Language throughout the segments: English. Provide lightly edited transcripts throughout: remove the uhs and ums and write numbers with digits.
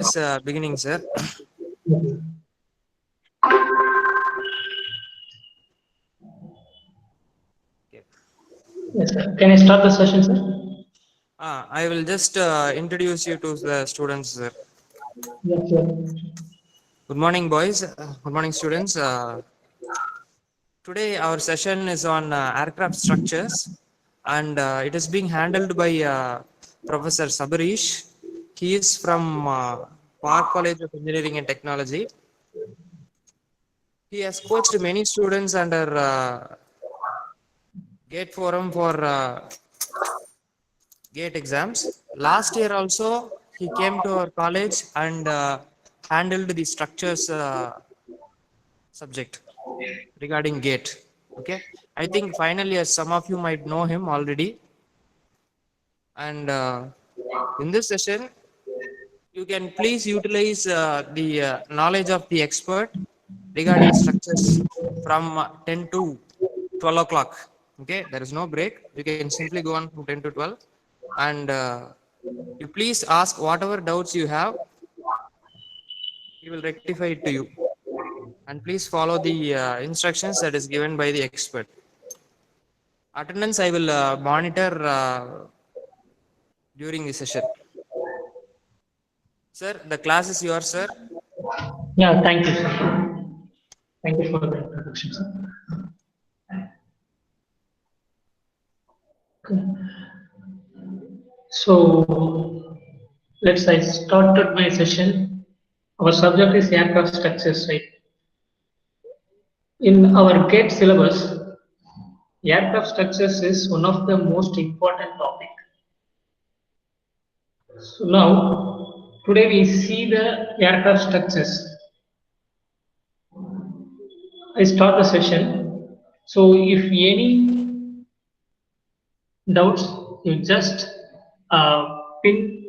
Yes, beginning, sir. Okay. Yes, sir. Can I start the session, sir? I will just introduce you to the students, sir. Yes, sir. Good morning, boys. Good morning, students. Today, our session is on aircraft structures, and it is being handled by Professor Sabarish. He is from Park College of Engineering and Technology. He has coached many students under GATE forum for GATE exams. Last year also, he came to our college and handled the structures subject regarding GATE. Okay, I think finally, as some of you might know him already. And in this session, you can please utilize the knowledge of the expert regarding structures from 10 to 12 o'clock. Okay, there is no break. You can simply go on from 10 to 12. And you please ask whatever doubts you have. He will rectify it to you. And please follow the instructions that is given by the expert. Attendance I will monitor during the session. Sir, the class is yours, sir. Yeah, thank you, sir. Thank you for the introduction, sir. Okay. So, I started my session. Our subject is aircraft structures, right? In our GATE syllabus, aircraft structures is one of the most important topic. So now, today we see the aircraft structures. I start the session. So if any doubts, you just pin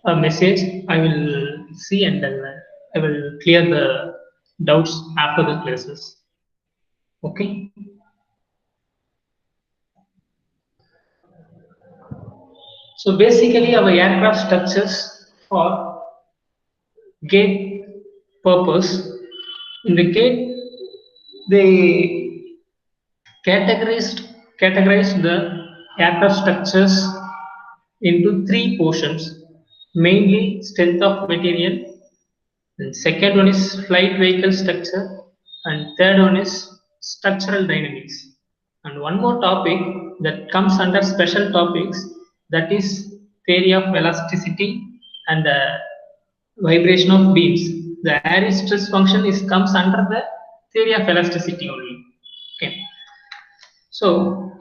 a message. I will see and then I will clear the doubts after the classes. Okay. So basically, our aircraft structures for gate purpose. In the gate, they categorized the aircraft structures into three portions, mainly strength of material, and second one is flight vehicle structure, and third one is structural dynamics. And one more topic that comes under special topics, that is theory of elasticity and vibration of beams. The air stress function is comes under the theory of elasticity only. Okay. So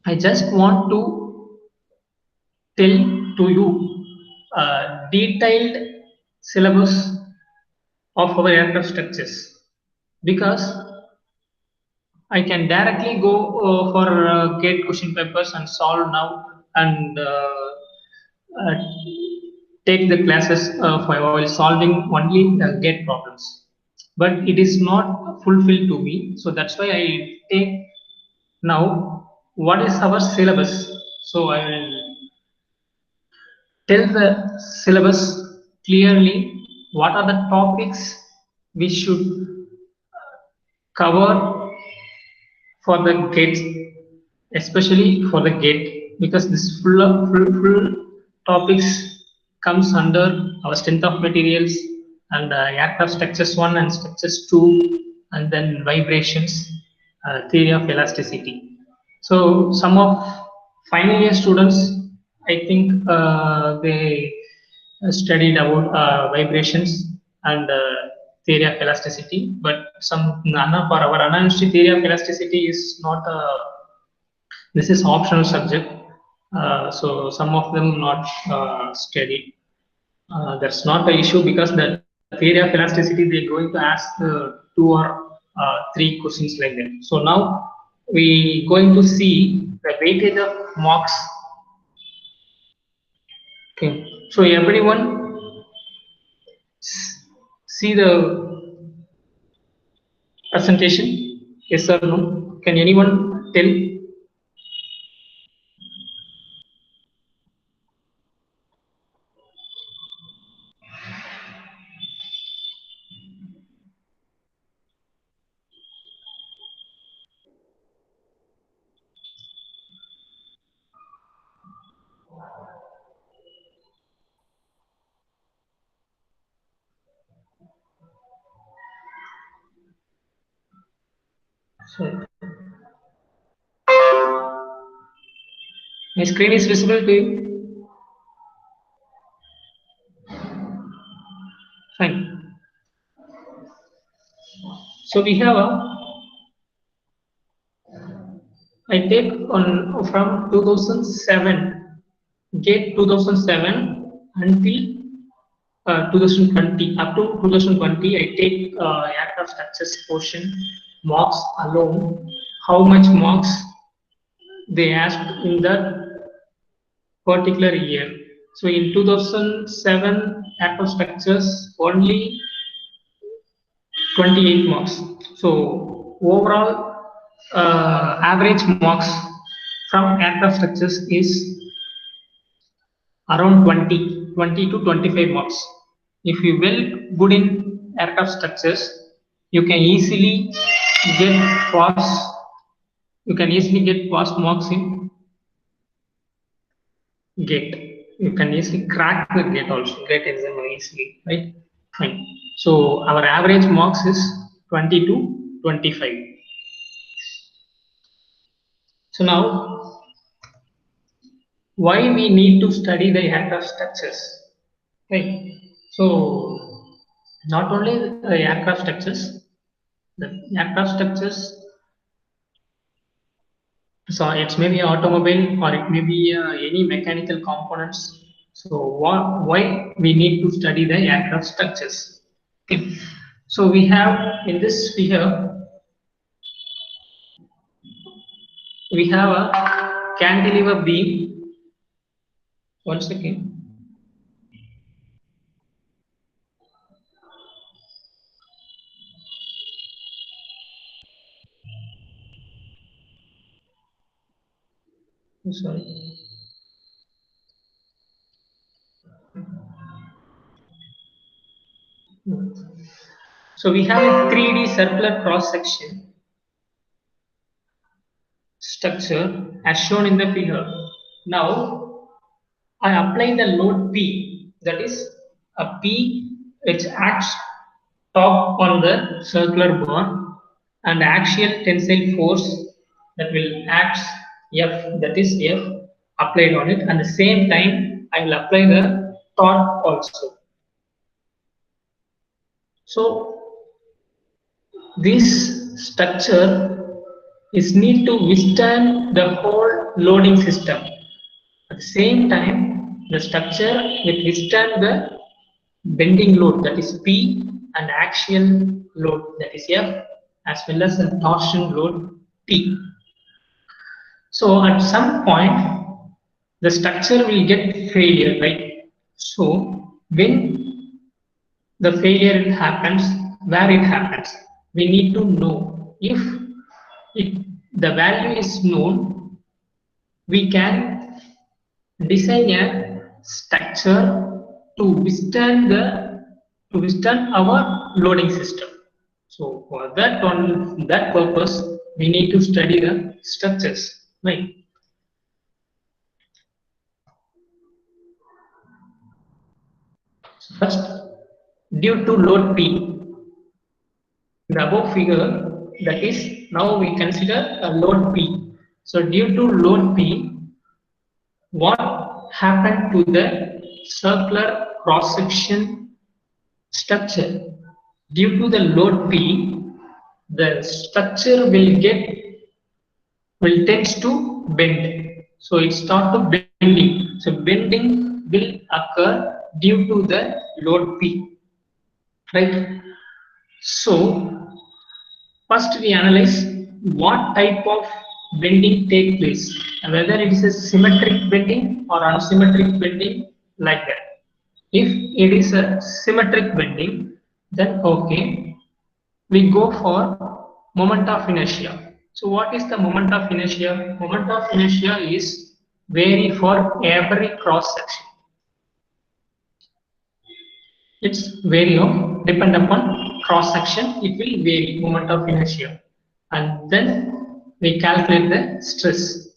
I just want to tell to you a detailed syllabus of our aircraft structures, because I can directly go for GATE question papers and solve now and uh, take the classes while solving only GATE problems. But it is not fulfilled to me, so that's why I take now what is our syllabus. So I will tell the syllabus clearly, what are the topics we should cover for the GATE, especially for the GATE, because this full topics comes under our strength of materials and aircraft structures 1 and structures 2, and then vibrations, theory of elasticity. So some of final year students, I think they studied about vibrations and theory of elasticity, but some none of our announced theory of elasticity is not this is optional subject. So some of them not studied. That's not the issue, because the theory of elasticity they're going to ask two or three questions like that. So now we going to see the weightage of marks. Okay, so everyone see the presentation? Yes or no? Can anyone tell? So my screen is visible to you? Fine. So we have I take on from 2007, gate 2007 until 2020. Up to 2020, I take aircraft structures portion, marks alone, how much marks they asked in that particular year. So in 2007, aircraft structures only 28 marks. So overall average marks from aircraft structures is around 20 to 25 marks. If you well good in aircraft structures, you can easily get pass. You can easily get pass marks in gate. You can easily crack the gate also. Gate exam easily, right? Fine. So our average marks is 20 to 25. So now, why we need to study the aircraft structures? Right. So not only aircraft structures, the aircraft structures. So it's maybe automobile or it may be any mechanical components. So why we need to study the aircraft structures? Okay. So we have in this sphere we have a cantilever beam. One second. Sorry. So we have a 3D circular cross section structure as shown in the figure. Now I apply the load P, that is a P which acts top on the circular bar, and axial tensile force that will act F, that is F applied on it, and the same time I will apply the torque also. So this structure is need to withstand the whole loading system. At the same time, the structure will withstand the bending load, that is P, and axial load, that is F, as well as the torsion load T. So at some point, the structure will get failure, right? So when the failure happens, where it happens, we need to know. If the value is known, we can design a structure to withstand our loading system. So for that, on that purpose, we need to study the structures, right? First, due to load P, the above figure, that is, now we consider a load P. So due to load P, what happened to the circular cross section structure? Due to the load P, the structure will tends to bend. So it starts to bending. So bending will occur due to the load P, right? So first we analyze what type of bending take place, whether it is a symmetric bending or asymmetric bending, like that. If it is a symmetric bending, then okay, we go for moment of inertia. So what is the moment of inertia? Moment of inertia is vary for every cross section. It's vary of depend upon cross section. It will vary moment of inertia, and then we calculate the stress.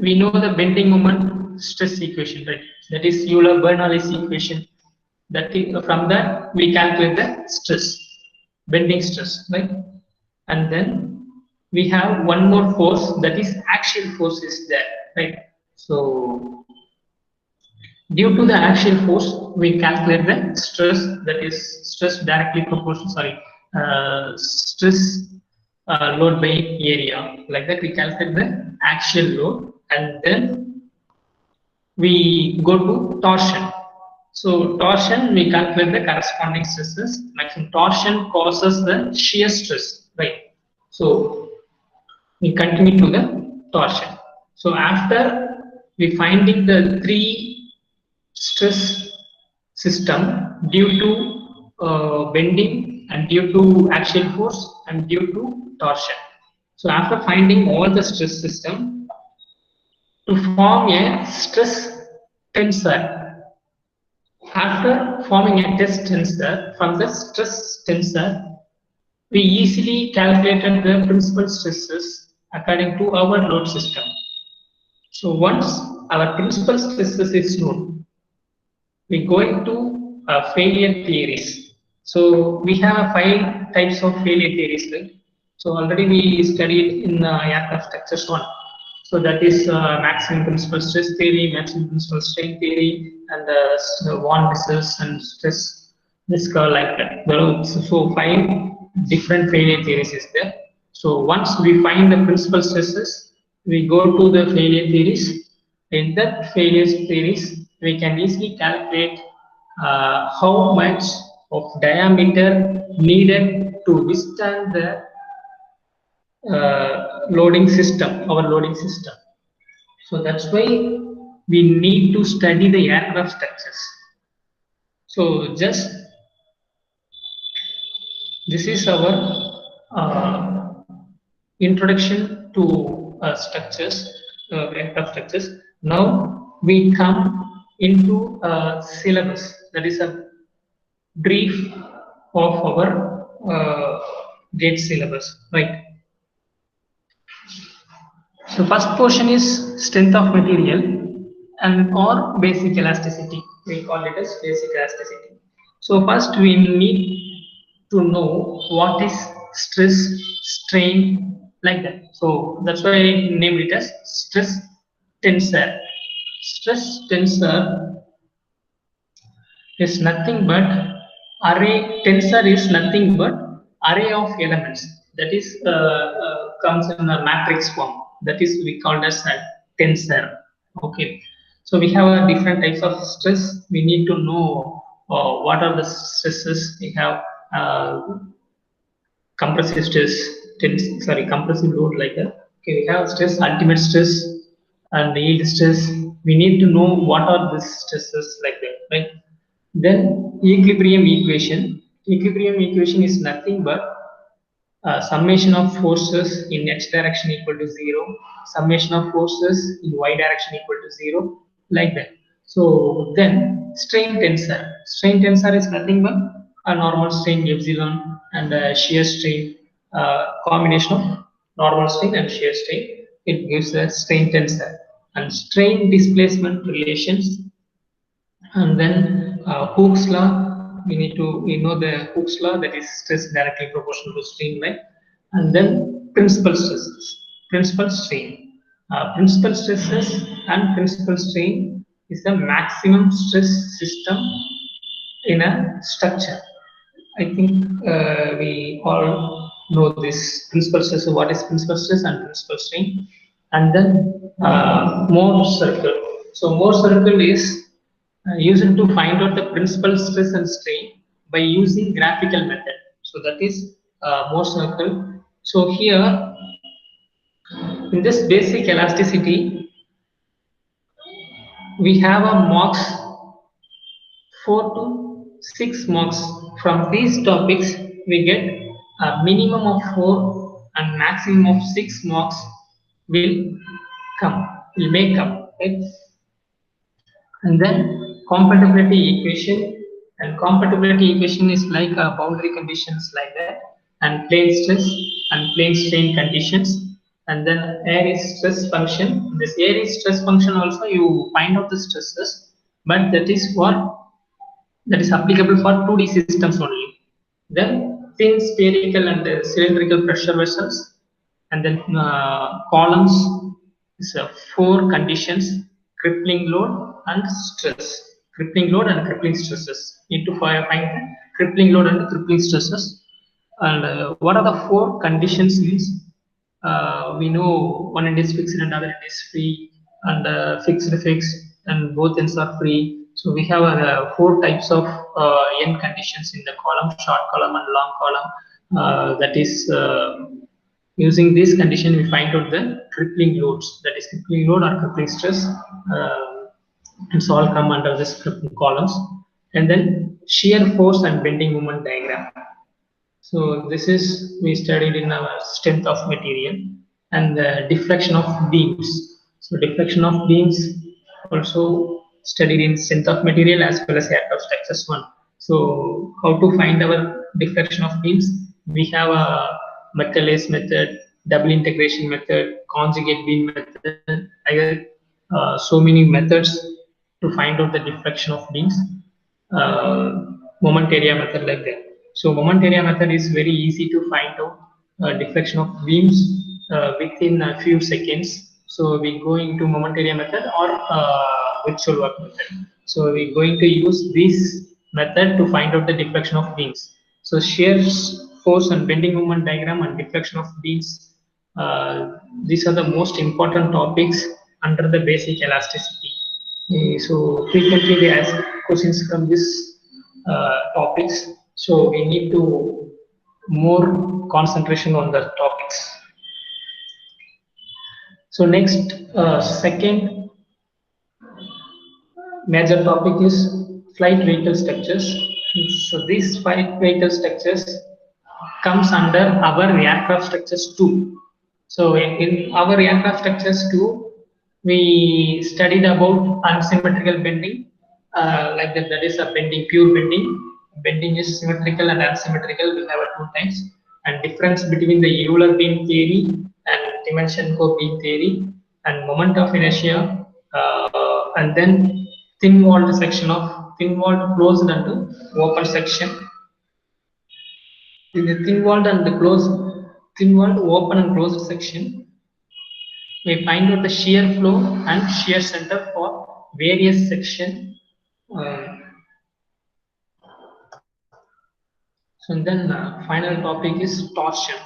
We know the bending moment stress equation, right? That is Euler-Bernoulli equation. That is, from that we calculate the stress, bending stress, right? And then we have one more force, that is axial force is there, right? So due to the axial force, we calculate the stress, that is stress directly proportional, sorry, stress load by area. Like that, we calculate the axial load, and then we go to torsion. So torsion, we calculate the corresponding stresses. Maximum torsion causes the shear stress, right? So we continue to the torsion. So after we finding the three stress system due to bending and due to axial force and due to torsion. So after finding all the stress system, to form a stress tensor, after forming a test tensor, from the stress tensor, we easily calculated the principal stresses according to our load system. So once our principal stresses is known, we go into failure theories. So we have five types of failure theories, right? So already we studied in aircraft structures one. So that is maximum principal stress theory, maximum principal strain theory, and the Von Mises and stress this curve like that. So five different failure theories is there. So once we find the principal stresses, we go to the failure theories. In that failure theories, we can easily calculate how much of diameter needed to withstand the loading system, our loading system. So that's why we need to study the aircraft structures. So just this is our introduction to structures, aircraft structures. Now we come into syllabus. That is a brief of our GATE syllabus, right? So first portion is strength of material and or basic elasticity. We call it as basic elasticity. So first we need to know what is stress, strain, like that. So that's why I named it as stress tensor. Stress tensor is nothing but array. Tensor is nothing but array of elements that is comes in a matrix form, that is we called as a tensor. Okay, so we have different types of stress. We need to know what are the stresses we have. Compressive stress, compressive load, like that. Okay, we have stress, ultimate stress, and yield stress. We need to know what are these stresses, like that, right? Then equilibrium equation. Equilibrium equation is nothing but summation of forces in x direction equal to 0, summation of forces in y direction equal to 0, like that. So then strain tensor. Strain tensor is nothing but a normal strain epsilon and a shear strain, combination of normal strain and shear strain. It gives a strain tensor. And strain displacement relations, and then Hooke's law, we know the Hooke's law, that is stress directly proportional to strain, right? And then principal stresses, principal strain. Principal stresses and principal strain is the maximum stress system in a structure. I think we all know this principal stress, what is principal stress and principal strain. And then Mohr circle. So Mohr circle is used to find out the principal stress and strain by using graphical method. So that is Mohr circle. So here in this basic elasticity, we have a marks 4 to 6 marks. From these topics, we get a minimum of 4 and maximum of 6 marks will will make up, right? And then compatibility equation, and compatibility equation is like boundary conditions, like that, and plane stress and plane strain conditions, and then Airy's stress function. This Airy's stress function also you find out the stresses, but that is applicable for 2D systems only. Then thin spherical and cylindrical pressure vessels, and then columns is 4 conditions: crippling load and stress. Crippling load and crippling stresses. Need to find the crippling load and crippling stresses. And what are the 4 conditions means? We know one end is fixed and other end is free, and fixed, and both ends are free. So we have 4 types of end conditions in the column: short column and long column. That is, using this condition, we find out the crippling loads. That is crippling load or crippling stress. It's all come under this columns. And then shear force and bending moment diagram. So this is we studied in our strength of material, and the deflection of beams. So deflection of beams also studied in strength of material as well as aircraft structures 1. So how to find our deflection of beams? We have a Macaulay's method, double integration method, conjugate beam method. I got so many methods to find out the deflection of beams. Moment area method like that. So moment area method is very easy to find out deflection of beams within a few seconds. So we go into moment area method or virtual work method. So we're going to use this method to find out the deflection of beams. So shear force and bending moment diagram and deflection of beams. These are the most important topics under the basic elasticity. So frequently they ask questions from this topics. So we need to more concentration on the topics. So next, second major topic is flight vehicle structures. So these flight vehicle structures comes under our aircraft structures too. So in our aircraft structures too, we studied about unsymmetrical bending, like that is a bending, pure bending. Bending is symmetrical and unsymmetrical. We have 2 types, and difference between the Euler beam theory and Timenshchenko beam theory, and moment of inertia, and then thin walled section of thin walled closed and open section. In the thin walled and the closed, thin walled open and closed section, we find out the shear flow and shear center for various section. So then final topic is torsion.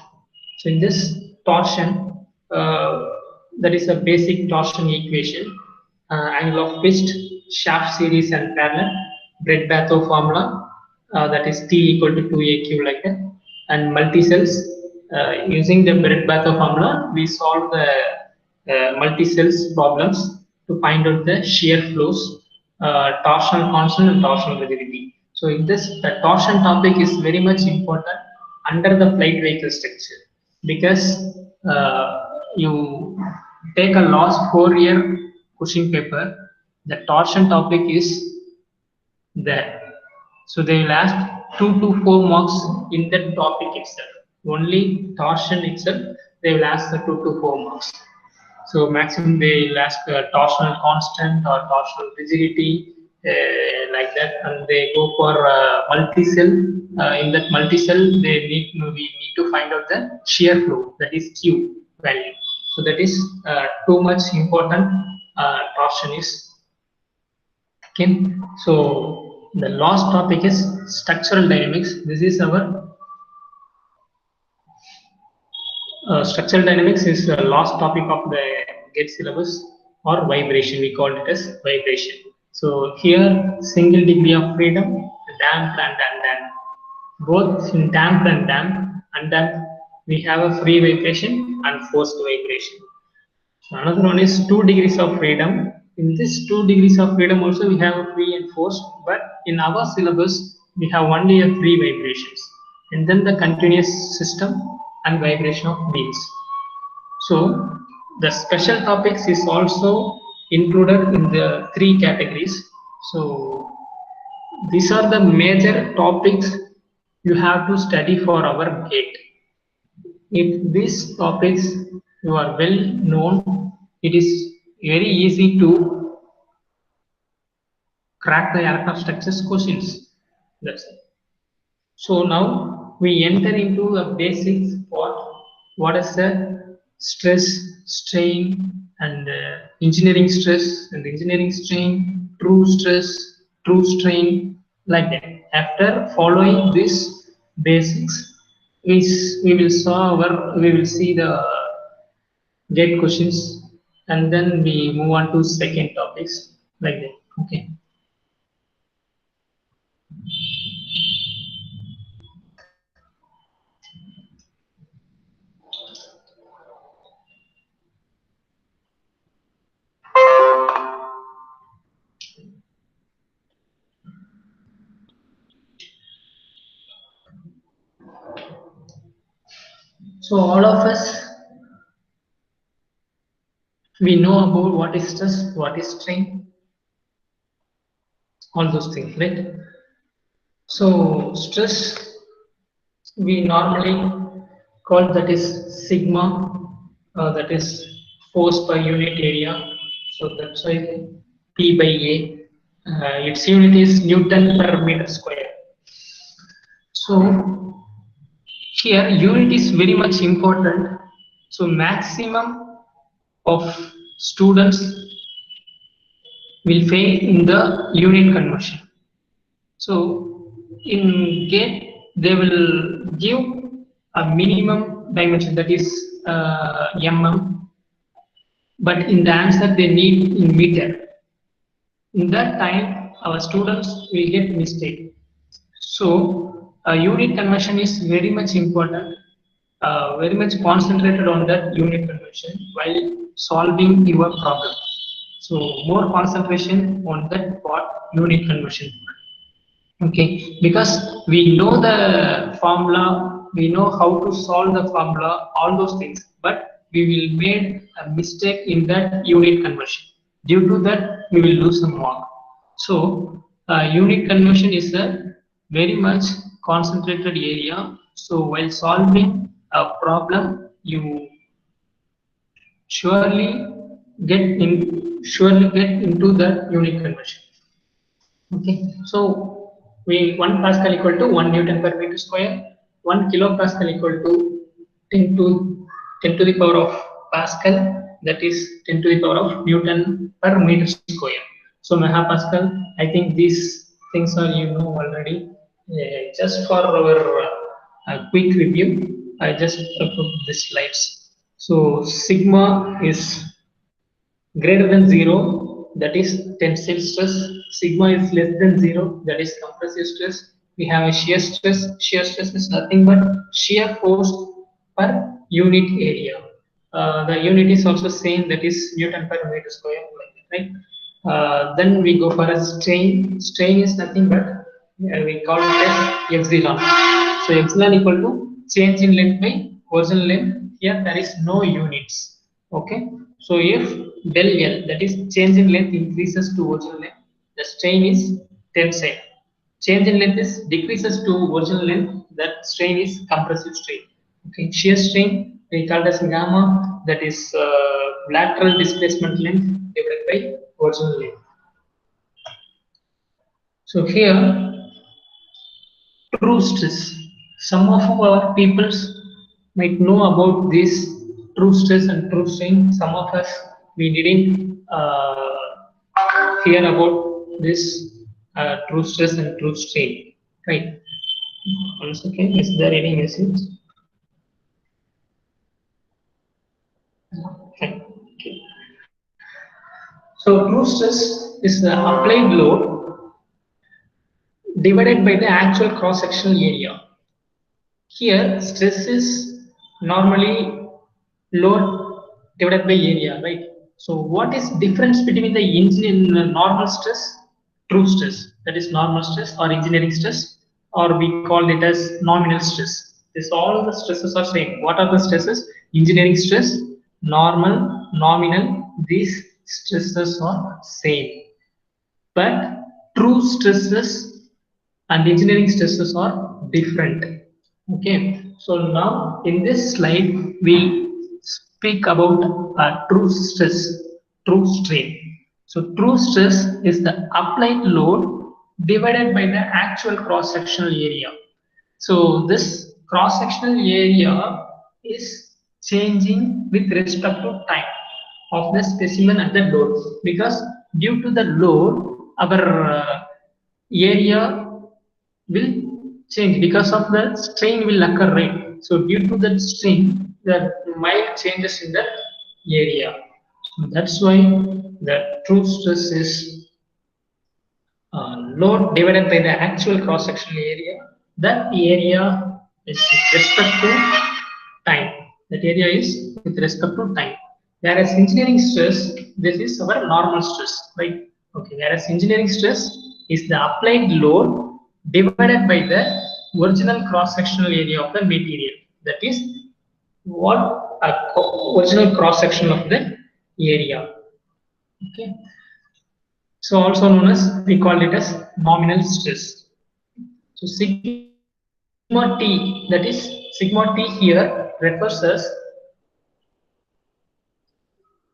So in this torsion, that is a basic torsion equation: angle of pitched, shaft series and parallel, Brett-Batho formula, that is T equal to 2AQ like that, and multi-cells. Using the Brett-Batho formula, we solve the multi-cells problems to find out the shear flows, torsional constant and torsional rigidity. So in this, the torsion topic is very much important under the flight vehicle structure, because you take a last 4-year question paper, the torsion topic is there. So they will ask 2 to 4 marks in that topic itself. Only torsion itself, they will ask the 2 to 4 marks. So maximum they will ask torsional constant or torsional rigidity, like that, and they go for multi-cell. In that multi-cell, we need to find out the shear flow, that is Q value. So that is too much important. Torsion is okay. So the last topic is structural dynamics. This is our structural dynamics is the last topic of the GATE syllabus, or vibration. We call it as vibration. So here, single degree of freedom, damped and undamped. Both in damped and undamped, we have a free vibration and forced vibration. So another one is 2 degrees of freedom. In this 2 degrees of freedom also we have a free and forced, but in our syllabus we have only a free vibrations, and then the continuous system and vibration of beams. So the special topics is also included in the 3 categories. So these are the major topics you have to study for our GATE. If these topics you are well known, it is very easy to crack the aircraft structures questions. That's it. So now we enter into the basics for what is the stress, strain, and engineering stress and engineering strain, true stress, true strain, like that. After following these basics, we will we will see the get questions, and then we move on to second topics, like that. Okay. So all of us, we know about what is stress, what is strain, all those things, right? So stress, we normally call that is sigma, that is force per unit area. So that's why P by A. Its unit is Newton per meter square. So here unit is very much important. So maximum of students will fail in the unit conversion. So in GATE, they will give a minimum dimension, that is mm, but in the answer they need in meter. In that time, our students will get mistake. So unit conversion is very much important, very much concentrated on that unit conversion while solving your problem. So more concentration on that part, unit conversion. Okay, because we know the formula, we know how to solve the formula, all those things, but we will make a mistake in that unit conversion. Due to that, we will lose some mark. So, unit conversion is a very much concentrated area. So, while solving a problem, you surely surely get into the unit conversion. Okay, so we 1 Pascal equal to 1 Newton per meter square, 1 kilopascal equal to 10 to the power of Pascal, that is 10 to the power of Newton per meter square. So megapascal, I think these things are you know already. Just for our quick review, I just put the slides. So sigma is greater than 0, that is tensile stress. Sigma is less than 0, that is compressive stress. We have a shear stress. Shear stress is nothing but shear force per unit area. The unit is also same, that is Newton per meter square, right? Then we go for a strain. Strain is nothing but we call it as epsilon. So epsilon equal to change in length by original length. Here there is no units. Okay. So if del L, that is change in length, increases to original length, the strain is tensile. Change in length is decreases to original length, that strain is compressive strain. Okay. Shear strain we call as gamma, that is lateral displacement length divided by original length. So here true stress. Some of our peoples might know about this true stress and true strain. Some of us we didn't hear about this true stress and true strain. Right. Once again, is there any message? Okay. Okay. So true stress is the applied load divided by the actual cross-sectional area. Here, stress is normally load divided by area, right? So, what is difference between the normal stress, true stress, that is normal stress or engineering stress, or we call it as nominal stress? This all the stresses are same. What are the stresses? Engineering stress, normal, nominal. These stresses are same, but true stresses and engineering stresses are different. Okay, so now in this slide we speak about true stress, true strain. So true stress is the applied load divided by the actual cross-sectional area. So this cross-sectional area is changing with respect to time of the specimen at the load, because due to the load our area will change because of the strain will occur, right? So due to that strain, the mild changes in the area. So that's why the true stress is load divided by the actual cross-sectional area. That area is with respect to time. That area is with respect to time. Whereas engineering stress, this is our normal stress, right? Okay. Whereas engineering stress is the applied load divided by the original cross-sectional area of the material. That is what original cross-section of the area. Okay. So also known as, we call it as nominal stress. So sigma t, that is sigma t here refers as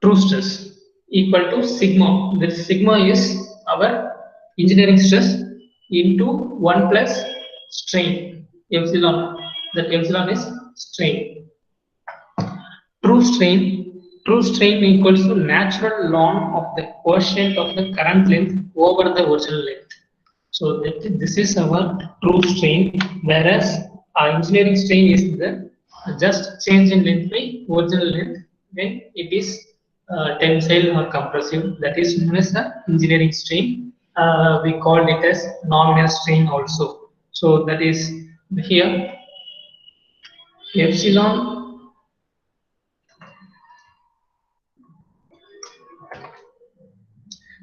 true stress equal to sigma. This sigma is our engineering stress into 1 plus strain epsilon. That epsilon is strain. True strain equals to natural ln of the quotient of the current length over the original length. So this is our true strain, whereas our engineering strain is the just change in length by original length when it is tensile or compressive. That is known as the engineering strain. We call it as nominal strain also. So that is here epsilon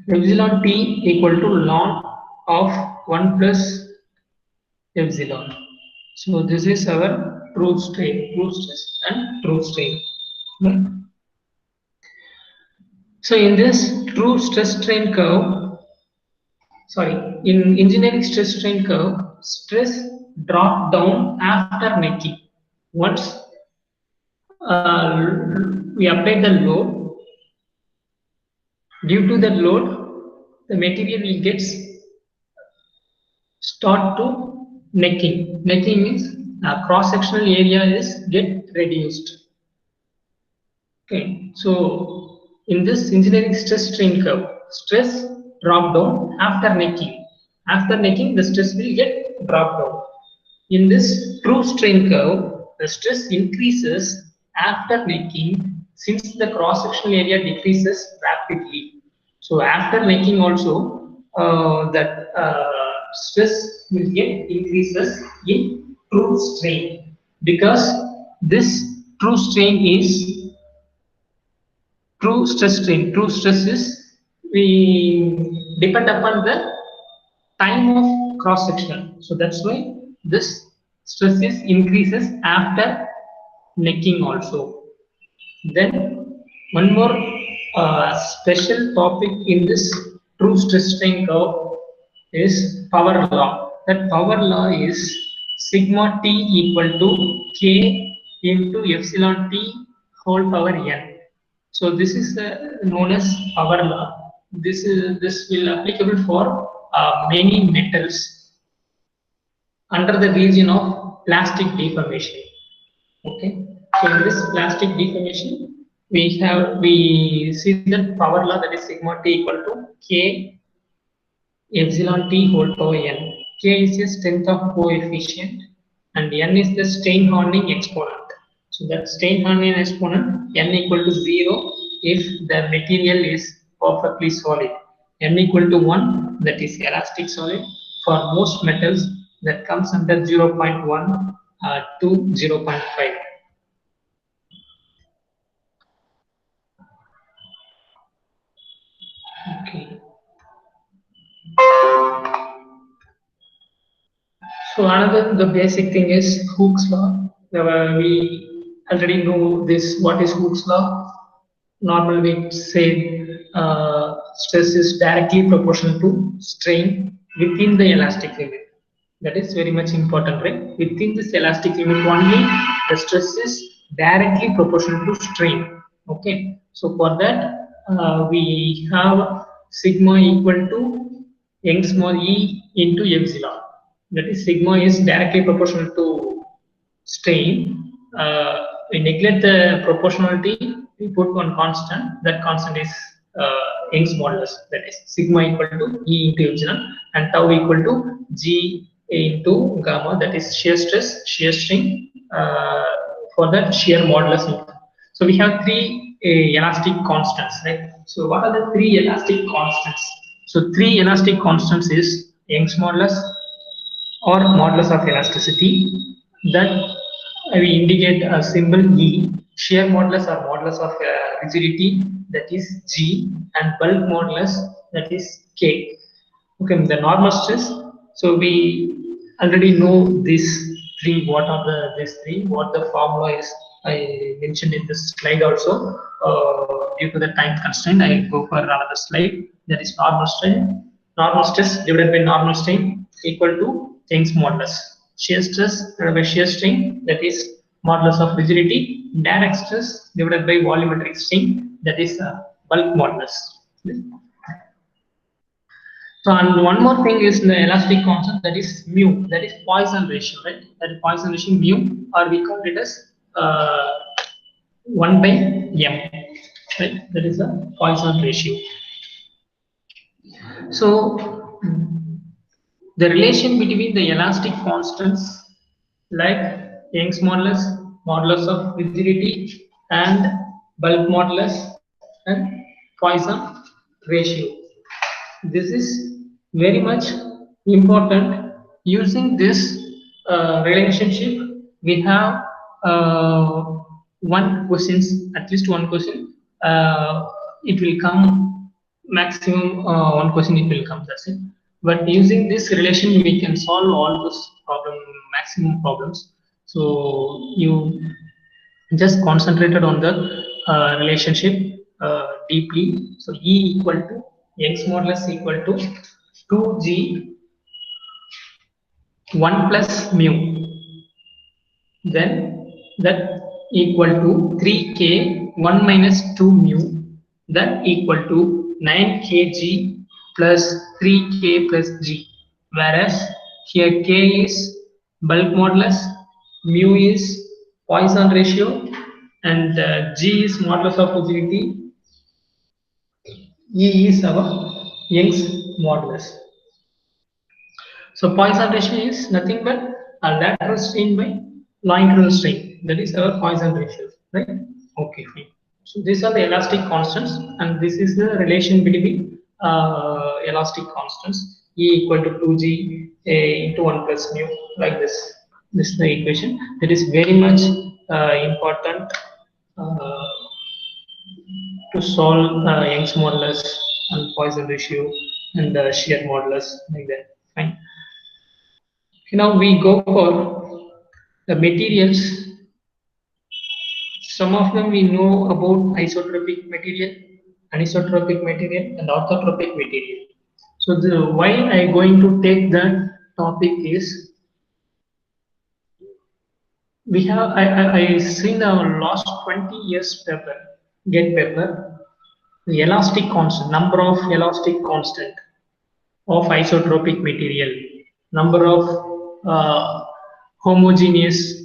epsilon t equal to ln of 1 plus epsilon. So this is our true strain, true stress and true strain. Right? So in this true stress strain curve, sorry, in engineering stress strain curve, stress drop down after necking. Once we apply the load, due to the load, the material will get start to necking. Necking means cross-sectional area is get reduced. Okay, so in this engineering stress strain curve, stress drop down after necking. After necking, the stress will get dropped down. In this true strain curve, the stress increases after necking since the cross-sectional area decreases rapidly. So after necking also, that stress will get increases in true strain, because this true strain is true stress strain. True stress is we depend upon the time of cross section. So that's why this stress is increases after necking also. Then one more special topic in this true stress strain curve is power law. That power law is sigma t equal to k into epsilon t whole power n. So this is known as power law. This will applicable for many metals under the region of plastic deformation. Okay. So in this plastic deformation, we see that power law, that is sigma t equal to k epsilon t whole power n. K is the strength of coefficient and n is the strain hardening exponent. So that strain hardening exponent n equal to 0 if the material is perfectly solid. N equal to 1, that is elastic solid. For most metals, that comes under 0.1 to 0.5. Okay. So another the basic thing is Hooke's law. We already know this. What is Hooke's law? Normally we say stress is directly proportional to strain within the elastic limit. That is very much important, right? Within this elastic limit only, the stress is directly proportional to strain. Okay. So for that, we have sigma equal to young small e into epsilon. That is sigma is directly proportional to strain. we neglect the proportionality, we put one constant, that constant is Young's modulus, that is sigma equal to E into epsilon and tau equal to G into gamma, that is shear stress, shear strain for that shear modulus. So we have three elastic constants, right? So what are the three elastic constants? So three elastic constants is Young's modulus or modulus of elasticity, that we indicate a symbol E, shear modulus or modulus of rigidity, that is G, and bulk modulus, that is K. Okay, the normal stress. So we already know these three. What are these three? What the formula is? I mentioned in this slide also. Due to the time constraint, I will go for another slide. That is normal strain. Normal stress divided by normal strain equal to Young's modulus. Shear stress divided by shear strain, that is modulus of rigidity. Direct stress divided by volumetric strain, that is bulk modulus. So, and one more thing is the elastic constant, that is mu, that is Poisson ratio, right? That is Poisson ratio mu, or we call it as 1 by m, right? That is a Poisson ratio. So, the relation between the elastic constants like Young's modulus, modulus of rigidity, and bulk modulus and Poisson ratio. This is very much important. Using this relationship, we have one questions, at least one question. It will come maximum one question. It will come. That's it. But using this relation, we can solve all those maximum problems. So you just concentrated on the relationship deeply. So E equal to Young's modulus equal to 2G 1 plus mu, then that equal to 3K 1 minus 2 mu, that equal to 9kg plus 3K plus G, whereas here K is bulk modulus, mu is Poisson ratio, and G is modulus of rigidity, E is our Young's modulus. So Poisson ratio is nothing but a lateral strain by longitudinal strain. That is our Poisson ratio, right? Okay, fine. So these are the elastic constants, and this is the relation between elastic constants. E equal to 2G into 1 plus mu, like this. This is the equation. That is very much important to solve Young's modulus and Poisson ratio and the shear modulus, like that. Fine. Now we go for the materials. Some of them we know about isotropic material, anisotropic material, and orthotropic material. So why I going to take that topic is, we have I seen the last 20 years paper, GET paper, the elastic constant, number of elastic constant of isotropic material, number of homogeneous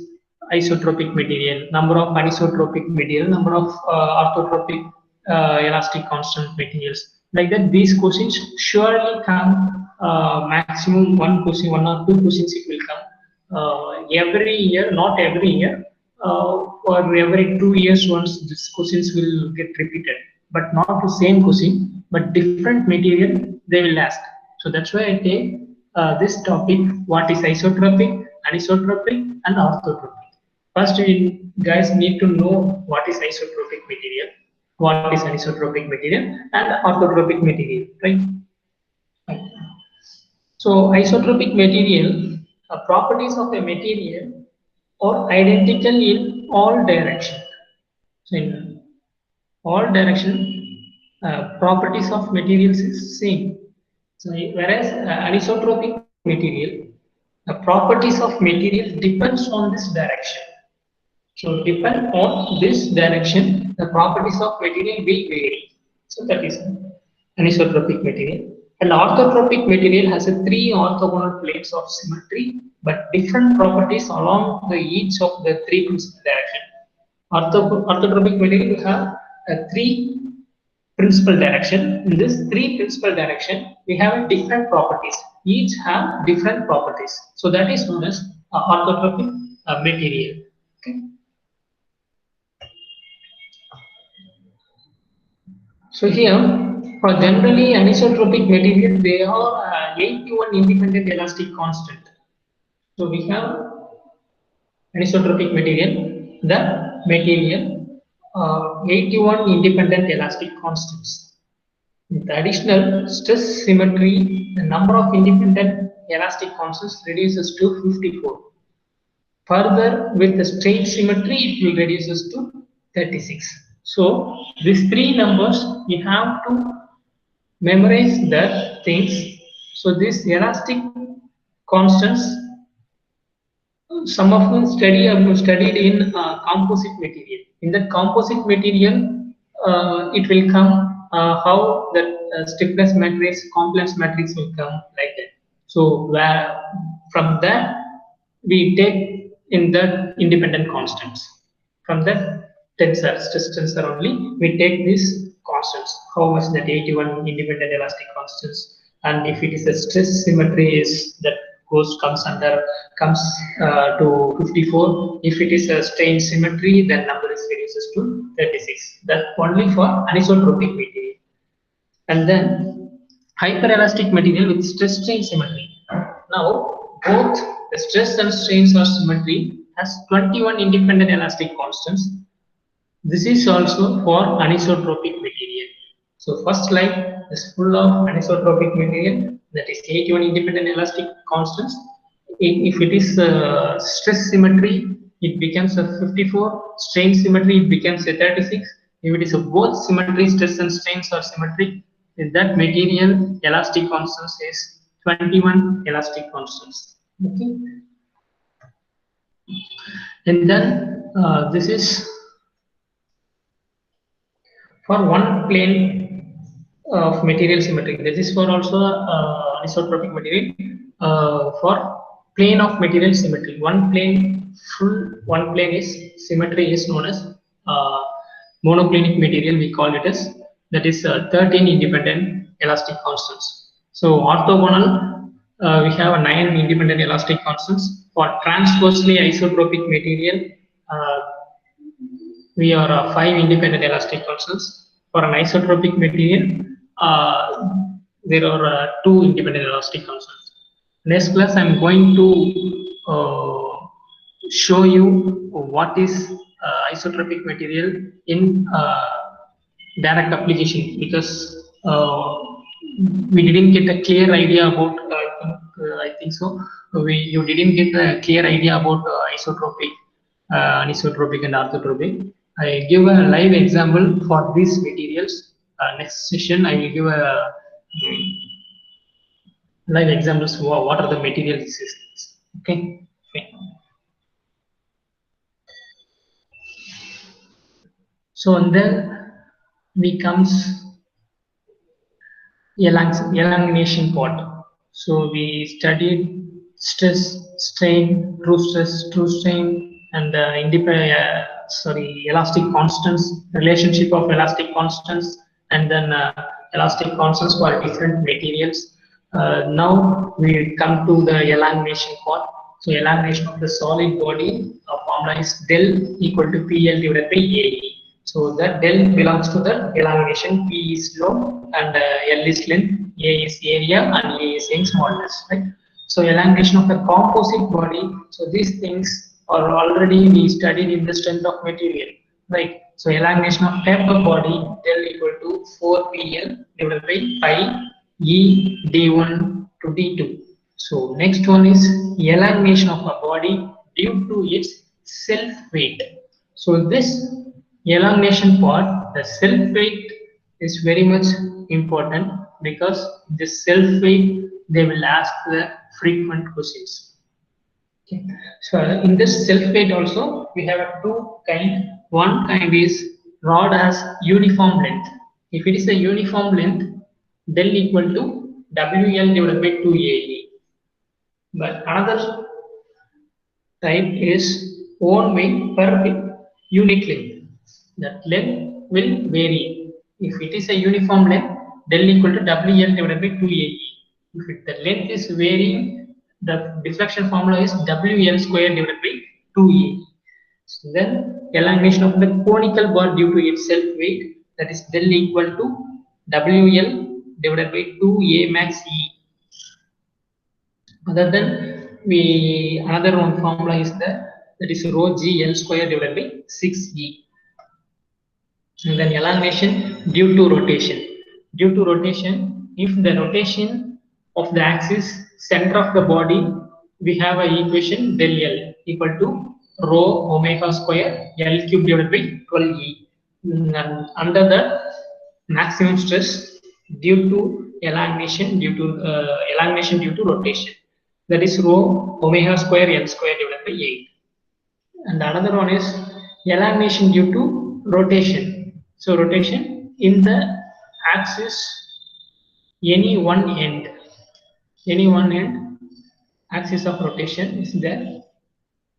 isotropic material, number of anisotropic material, number of orthotropic elastic constant materials. Like that, these questions surely come maximum one question, one or two questions it will come every year, not every year, for every 2 years once these questions will get repeated, but not the same question, but different material they will ask. So that's why I take this topic, what is isotropic, anisotropic, and orthotropic. First, we guys need to know what is isotropic material, what is anisotropic material, and orthotropic material, right? So isotropic material, properties of a material are identical in all directions. So in all direction, properties of materials is same. So whereas anisotropic material, the properties of material depends on this direction. So depend on this direction, the properties of material will vary. So that is anisotropic material. And orthotropic material has a 3 orthogonal planes of symmetry, but different properties along the each of the 3 principal directions. Orthotropic material, we have three principal direction. In this three principal direction, we have different properties. Each have different properties. So that is known as orthotropic material. Okay. So here, for generally anisotropic material, they are 81 independent elastic constant. So we have anisotropic material, the material 81 independent elastic constants. With additional stress symmetry, the number of independent elastic constants reduces to 54. Further, with the strain symmetry, it will reduces to 36. So these three numbers we have to memorize the things. So these elastic constants, some of them studied in composite material. In that composite material, it will come how that stiffness matrix, complex matrix will come like that. So where from that we take in the independent constants. From that tensor, stress tensor only, we take these constants. How much that 81 independent elastic constants, and if it is a stress symmetry is that comes to 54. If it is a strain symmetry, then number is reduces to 36. That only for anisotropic material. And then hyperelastic material with stress strain symmetry. Now both the stress and strains or symmetry has 21 independent elastic constants. This is also for anisotropic material. So first slide is full of anisotropic material, that is 81 independent elastic constants. If it is stress symmetry, it becomes a 54. Strain symmetry, it becomes a 36. If it is a both symmetry, stress and strains are symmetric, in that material elastic constants is 21 elastic constants. Okay. And then this is for one plane of material symmetry. This is for also isotropic material for plane of material symmetry. One plane, one plane is symmetry is known as monoclinic material. We call it as that is 13 independent elastic constants. So orthogonal, we have a 9 independent elastic constants. For transversely isotropic material, we are 5 independent elastic constants. For an isotropic material, there are 2 independent elastic constants. Next class, I am going to show you what is isotropic material in direct application, because we didn't get a clear idea about. I think so. You didn't get a clear idea about isotropic, anisotropic, and orthotropic. I give a live example for these materials. Next session, I will give a live examples. What are the material systems? Okay. So and then becomes elongation part. So we studied stress, strain, true strain, and elastic constants, relationship of elastic constants, and then elastic constants for different materials. Now we come to the elongation part. So elongation of the solid body formula is del equal to PL divided by AE. So that del belongs to the elongation. P is low and L is length, A is area, and A is Young's modulus, right? So elongation of the composite body. So these things are already we studied in the strength of material, right? So elongation of taper body del equal to 4PL divided by pi E D1 to D2. So next one is elongation of a body due to its self weight. So this elongation part, the self weight is very much important, because this self weight they will ask the frequent questions. Okay. So in this self weight also we have two kind. One kind is rod has uniform length. If it is a uniform length, del equal to WL divided by 2AE. But another type is own weight per unit length. That length will vary. If it is a uniform length, del equal to WL divided by 2AE. If the length is varying, the deflection formula is WL square divided by 2A. So then elongation of the conical bar due to its self weight, that is del equal to WL divided by 2A max E. Other than we another one formula is that is rho G L square divided by 6E. And then elongation due to rotation. Due to rotation, if the rotation of the axis center of the body, we have a equation del L equal to rho omega square L cube divided by 12E. And under the maximum stress due to elongation due to rotation, that is rho omega square L square divided by 8. And another one is elongation due to rotation. So rotation in the axis, any one end axis of rotation is there.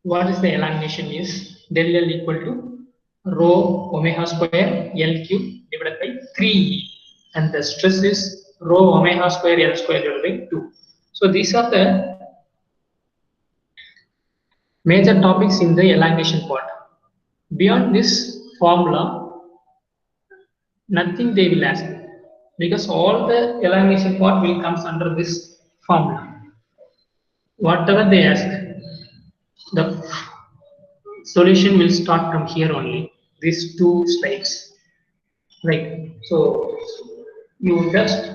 What is the elongation is del L equal to rho omega square L cube divided by 3E, and the stress is rho omega square L square divided by 2. So these are the major topics in the elongation part. Beyond this formula, nothing they will ask, because all the elongation part will comes under this formula. Whatever they ask, the solution will start from here only. These two slides, right? So you just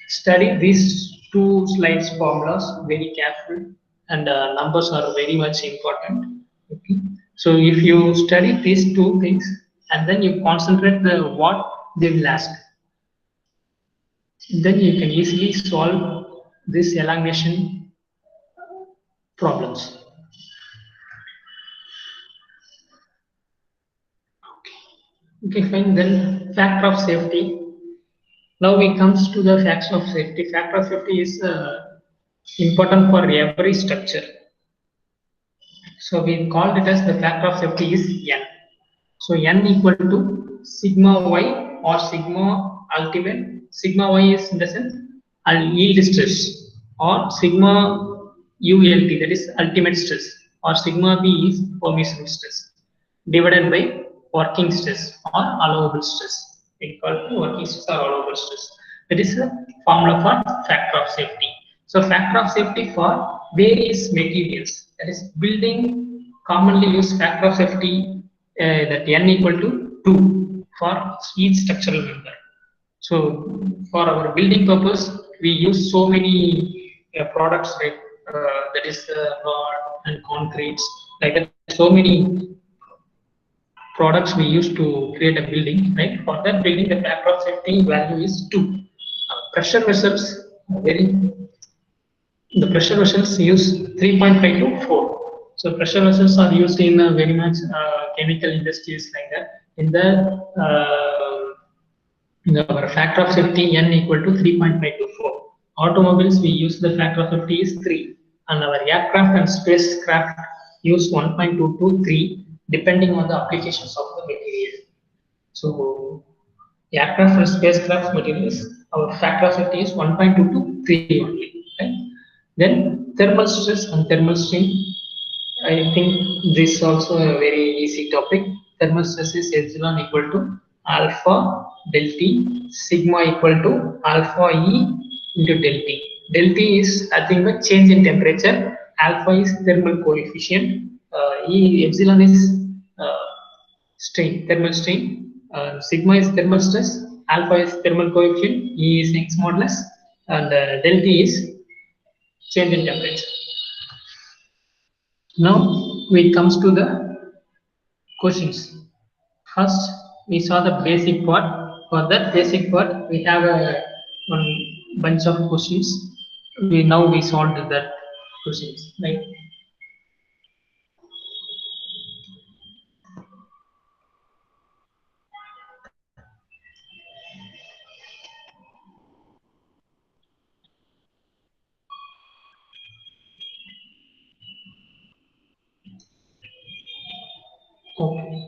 study these two slides formulas very careful, and numbers are very much important. Okay. So if you study these two things and then you concentrate the what they will ask, then you can easily solve this elongation problems. Okay, fine. Then factor of safety. Now we comes to the factor of safety. Factor of safety is important for every structure. So we called it as the factor of safety is n. So n equal to sigma y or sigma ultimate. Sigma y is in the sense yield stress, or sigma ult, that is ultimate stress, or sigma b is permissible stress, divided by working stress or allowable stress. We call it working stress or allowable stress. That is the formula for factor of safety. So factor of safety for various materials, that is building commonly used factor of safety, that n equal to 2 for each structural member. So for our building purpose, we use so many products, like that is rod and concretes, like that. So many products we use to create a building, right? For that building, the factor of safety value is 2. Pressure vessels, very the pressure vessels use 3.5 to 4. So pressure vessels are used in very much chemical industries, like that. Our factor of safety n equal to 3.5 to 4. Automobiles, we use the factor of safety is 3, and our aircraft and spacecraft use 1.2 to 3, depending on the applications of the material. So aircraft and spacecraft materials, our factor of safety is 1.2 to 3 only. Right? Then thermal stress and thermal strain. I think this is also a very easy topic. Thermal stress is epsilon equal to alpha del T, sigma equal to alpha E into del T. Del T is nothing but change in temperature. Alpha is thermal coefficient. Epsilon is uh, strain, thermal strain. Sigma is thermal stress. Alpha is thermal coefficient. E is Young's modulus, and del T is change in temperature. Now we comes to the questions. First, we saw the basic part. For that basic part, we have a one bunch of questions. We solved that questions, right? Okay.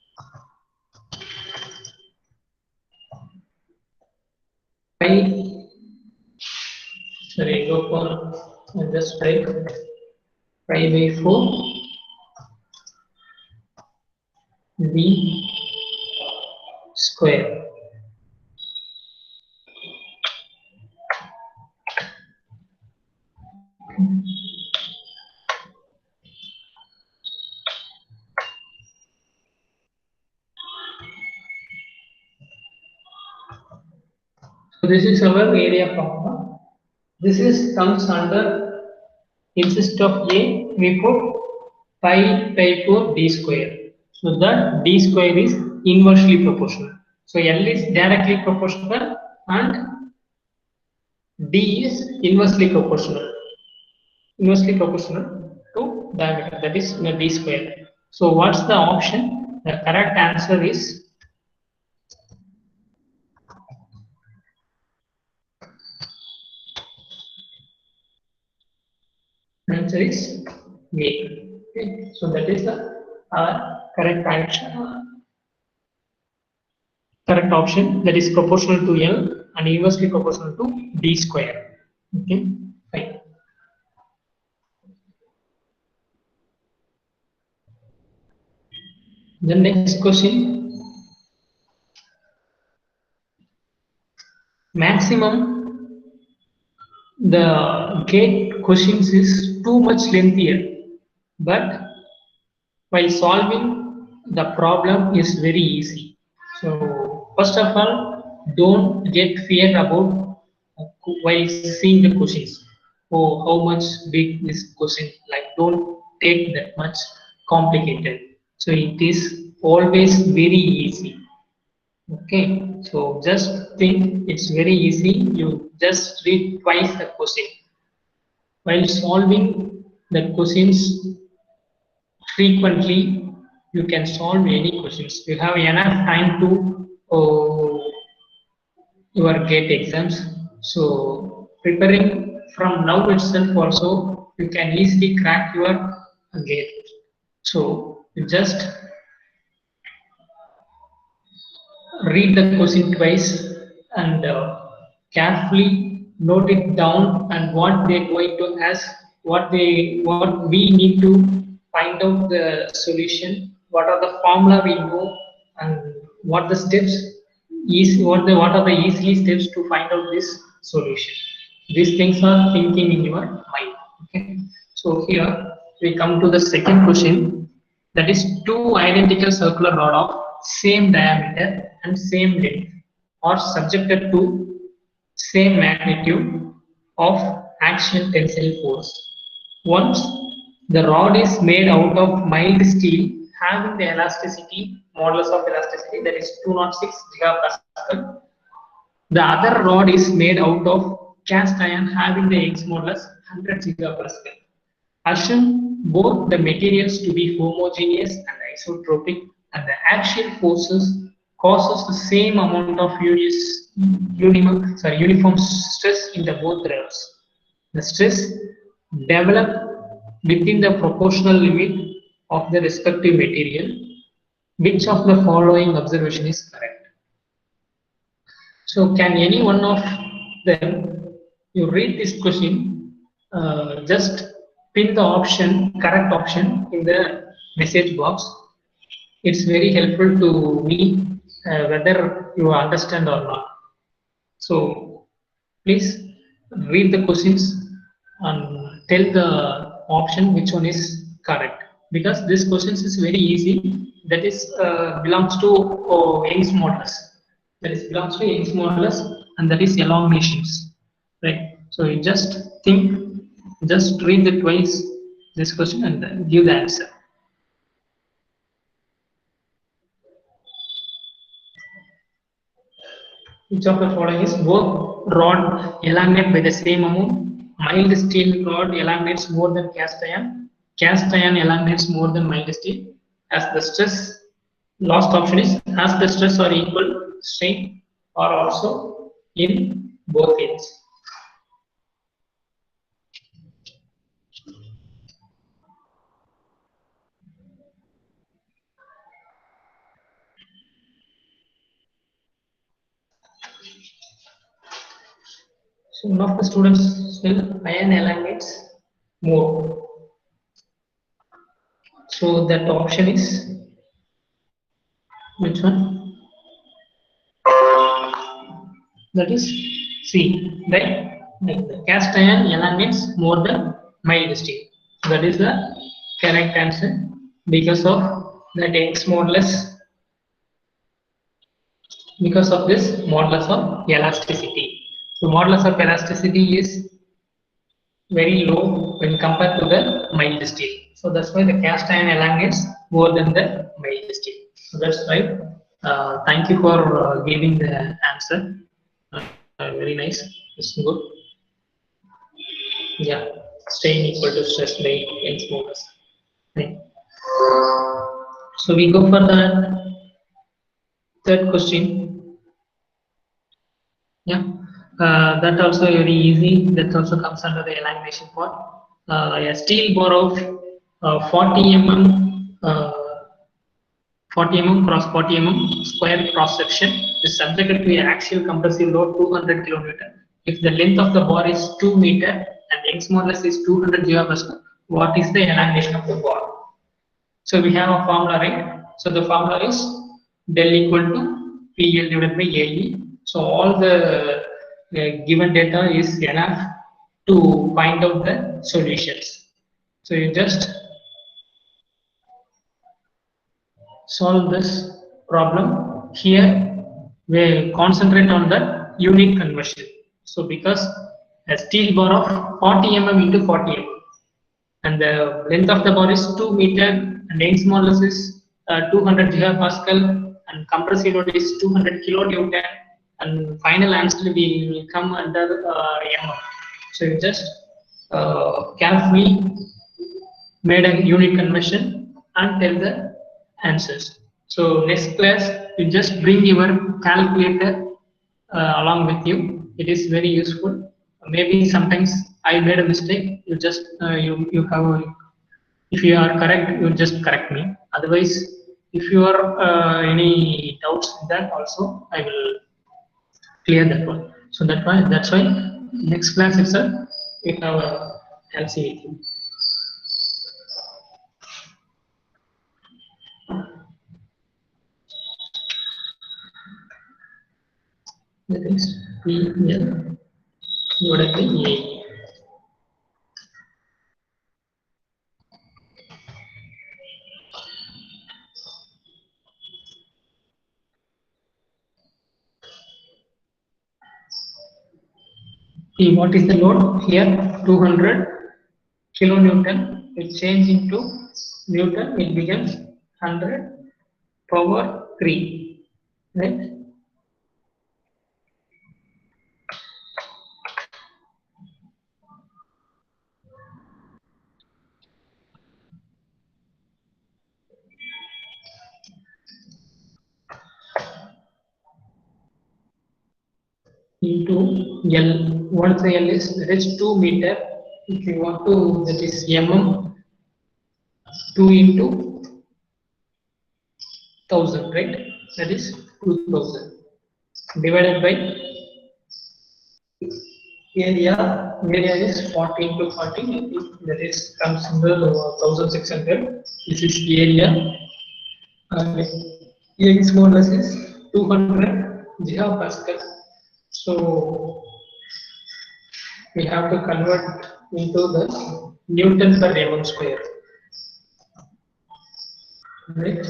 sorry, go for just write pi by 4 v square. So this is our area formula. This is comes under instead of a we put pi by 4 d square. So that d square is inversely proportional. So L is directly proportional and d is inversely proportional to diameter, that is d square. So what's the option? The correct answer is A. Okay. So that is the correct answer. Correct option, that is proportional to L and inversely proportional to d square. Okay, fine. The next question, maximum the gate questions is too much lengthier, but while solving the problem is very easy. So first of all, don't get fear about while seeing the questions. Oh, how much big this question? Like, don't take that much complicated. So it is always very easy. Okay, so just think it's very easy. You just read twice the question. While solving the questions frequently, you can solve any questions. You have enough time to your gate exams. So preparing from now itself also, you can easily crack your gate. So you just read the question twice and carefully note it down, and what they're going to ask, what we need to find out the solution, what are the formula we know, and what the steps is, what are the easy steps to find out this solution. These things are thinking in your mind. Okay, so here we come to the second question, that is two identical circular rod of same diameter and same length are subjected to same magnitude of axial tensile force. Once the rod is made out of mild steel having the elasticity, modulus of elasticity, that is 206 gigapascal. The other rod is made out of cast iron having the Young's modulus 100 gigapascal. Assume both the materials to be homogeneous and isotropic, and the axial forces causes the same amount of uniform stress in the both rods. The stress developed within the proportional limit of the respective material. Which of the following observation is correct? So can any one of them, you read this question, just pin the option, correct option in the message box. It's very helpful to me whether you understand or not. So please read the questions and tell the option which one is correct, because this questions is very easy. That is belongs to Young's modulus. That is belongs to Young's modulus, and that is elongations, right? So you just think, just read the twice this question and then give the answer. Which of the following is both rod elongate by the same amount? Mild steel rod elongates more than cast iron. Cast iron elongates more than mild steel. As the stress, last option is as the stress are equal, strain are also in both ends. So one of the students will ion elongates more. So that option is which one? That is C, right? Like the cast iron elongates more than mild steel. That is the correct answer because of that Young's modulus, because of this modulus of elasticity. So modulus of elasticity is very low when compared to the mild steel. So that's why the cast iron elongates more than the mild steel. So that's right. Thank you for giving the answer. Very nice. It's good. Yeah. Strain equal to stress by Young's modulus. Right. So we go for the third question. Yeah. That also very easy. That also comes under the elimination part. A steel bar of 40 mm, 40 mm cross 40 mm square cross section is subjected to an axial compressive load 200 kilonewton. If the length of the bar is 2 meter and Young's modulus is 200 gigapascal, what is the elongation of the bar? So we have a formula, right? So the formula is del equal to PL divided by AE. So all the given data is enough to find out the solutions. So you just solve this problem. Here we concentrate on the unit conversion. So because a steel bar of 40 mm into 40 mm and the length of the bar is 2 meter and Young's modulus is 200 gigapascal and compressive load is 200 kilonewton and final answer will come under mm. So you just carefully made a unit conversion and tell the answers. So next class you just bring your calculator along with you. It is very useful. Maybe sometimes I made a mistake. You just you have if you are correct, you just correct me. Otherwise, if you are any doubts in that also, I will clear that one. So that's why next class itself we have a LC with you. That is PL divided by A. What is the load here? 200 kilonewton. It change into newton. It becomes 100 power 3. Right? Into L. Once the L is that is 2 meter. If you want to, that is mm, 2 into 1000, right? That is 2000 divided by area. Area is 40 into 40. That is comes under 1600. This is area. And Young's modulus is 200 gigapascal. So we have to convert into the Newton per mm square. Right?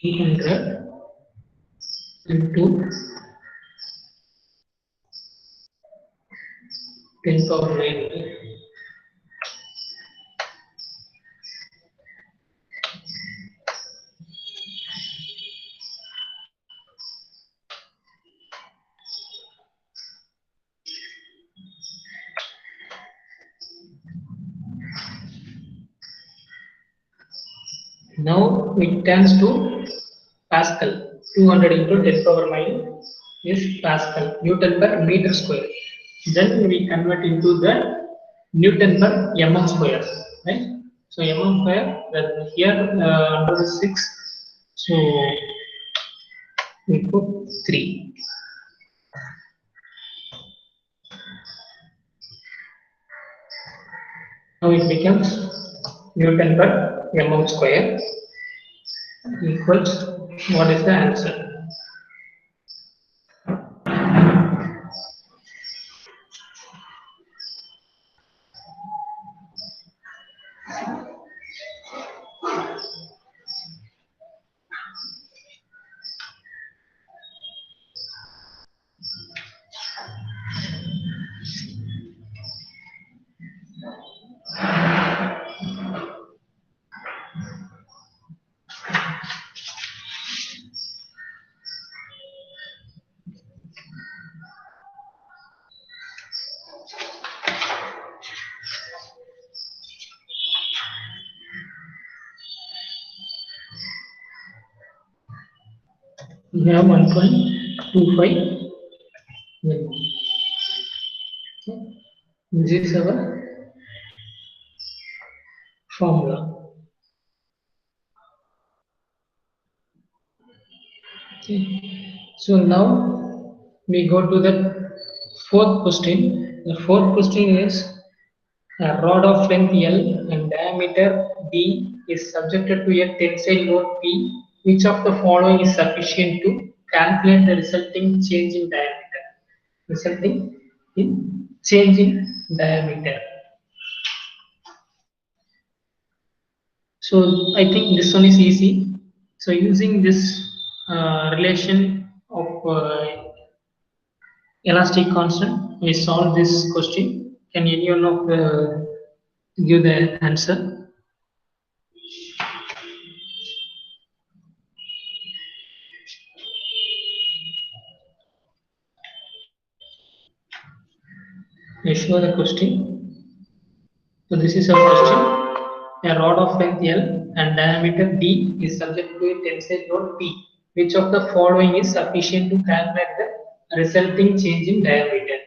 300 into 10 power 9. Now it turns to Pascal. 200 into 10 power 9 is Pascal. Newton per meter square. Then we convert into the Newton per mm square. Right? So mm square. Then here under the 6. So we put 3. Now it becomes Newton per mm square equals, what is the answer? We have 1.25 million. Okay. This is our formula. Okay. So now we go to the fourth question. The fourth question is a rod of length L and diameter D is subjected to a tensile load P. Which of the following is sufficient to calculate the resulting change in diameter? Resulting in change in diameter. So I think this one is easy. So using this relation of elastic constant, we solve this question. Can anyone of give the answer? We show the question. So this is a question. A rod of length L and diameter D is subject to a tensile load P. Which of the following is sufficient to calculate the resulting change in diameter?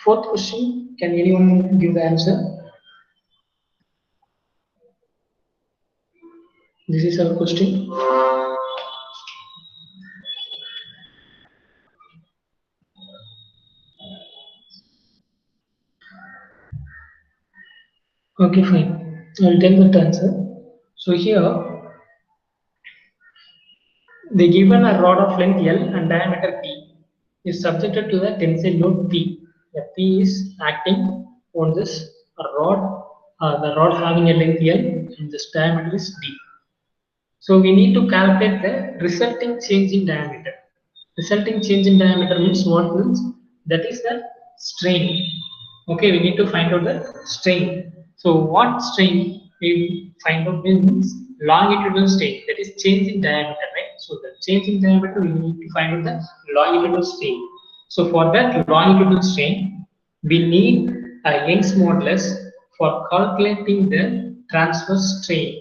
Fourth question, can anyone give the answer? This is our question. Okay, fine. I'll tell the answer. So here, they given a rod of length L and diameter P is subjected to the tensile load P. The P is acting on this rod, the rod having a length L and this diameter is D. So we need to calculate the resulting change in diameter. Resulting change in diameter means what means? That is the strain. Okay, we need to find out the strain. So what strain we find out means longitudinal strain. That is change in diameter, right? So the change in diameter we need to find out the longitudinal strain. So for that longitudinal strain, we need a Young's modulus for calculating the transverse strain.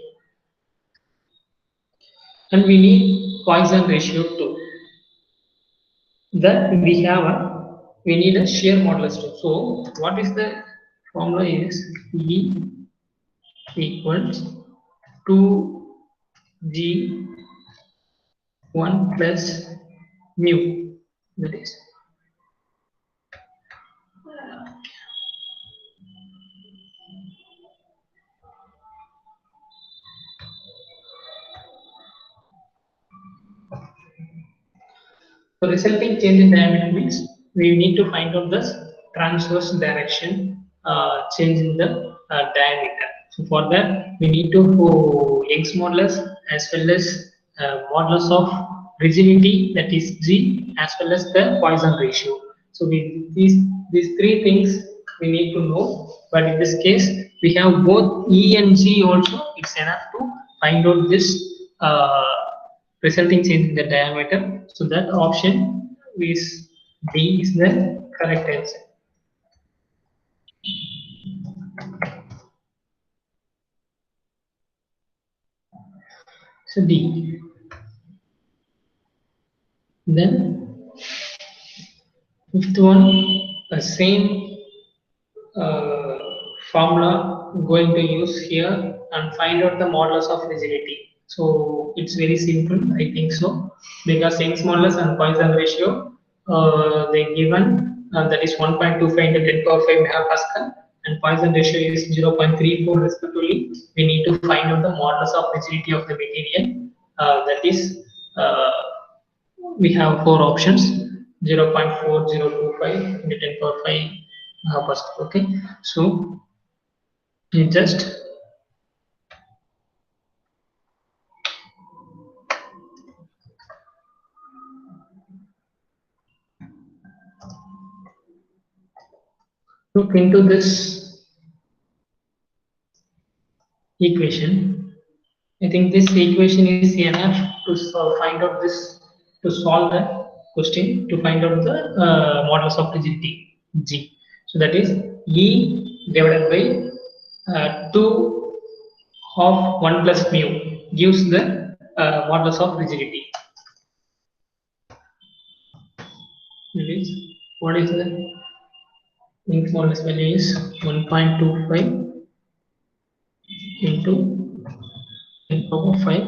And we need Poisson ratio too. Then we need a shear modulus too. So what is the formula is E equals 2G1 plus mu. That is so resulting change in diameter means we need to find out the transverse direction change in the diameter. So for that, we need to Young's modulus as well as modulus of rigidity, that is G, as well as the Poisson ratio. So these three things we need to know. But in this case, we have both E and G also. It's enough to find out this resulting change in the diameter. So that option is D is the correct answer. So D. Then fifth one, the same uh, formula going to use here and find out the modulus of rigidity. So it's very simple, I think so, because Young's modulus and Poisson ratio they given that is 1.25 into 10 power 5 megapascal, and Poisson ratio is 0.34 respectively. We need to find out the modulus of rigidity of the material. That is we have four options: 0.4025 into 10 power 5 megapascal. Okay, so you just look into this equation. I think this equation is enough to find out this, to solve the question, to find out the modulus of rigidity G. So that is E divided by 2 of 1 plus mu gives the modulus of rigidity. That is, what is the Young's modulus value is 1.25 into 10 power 5.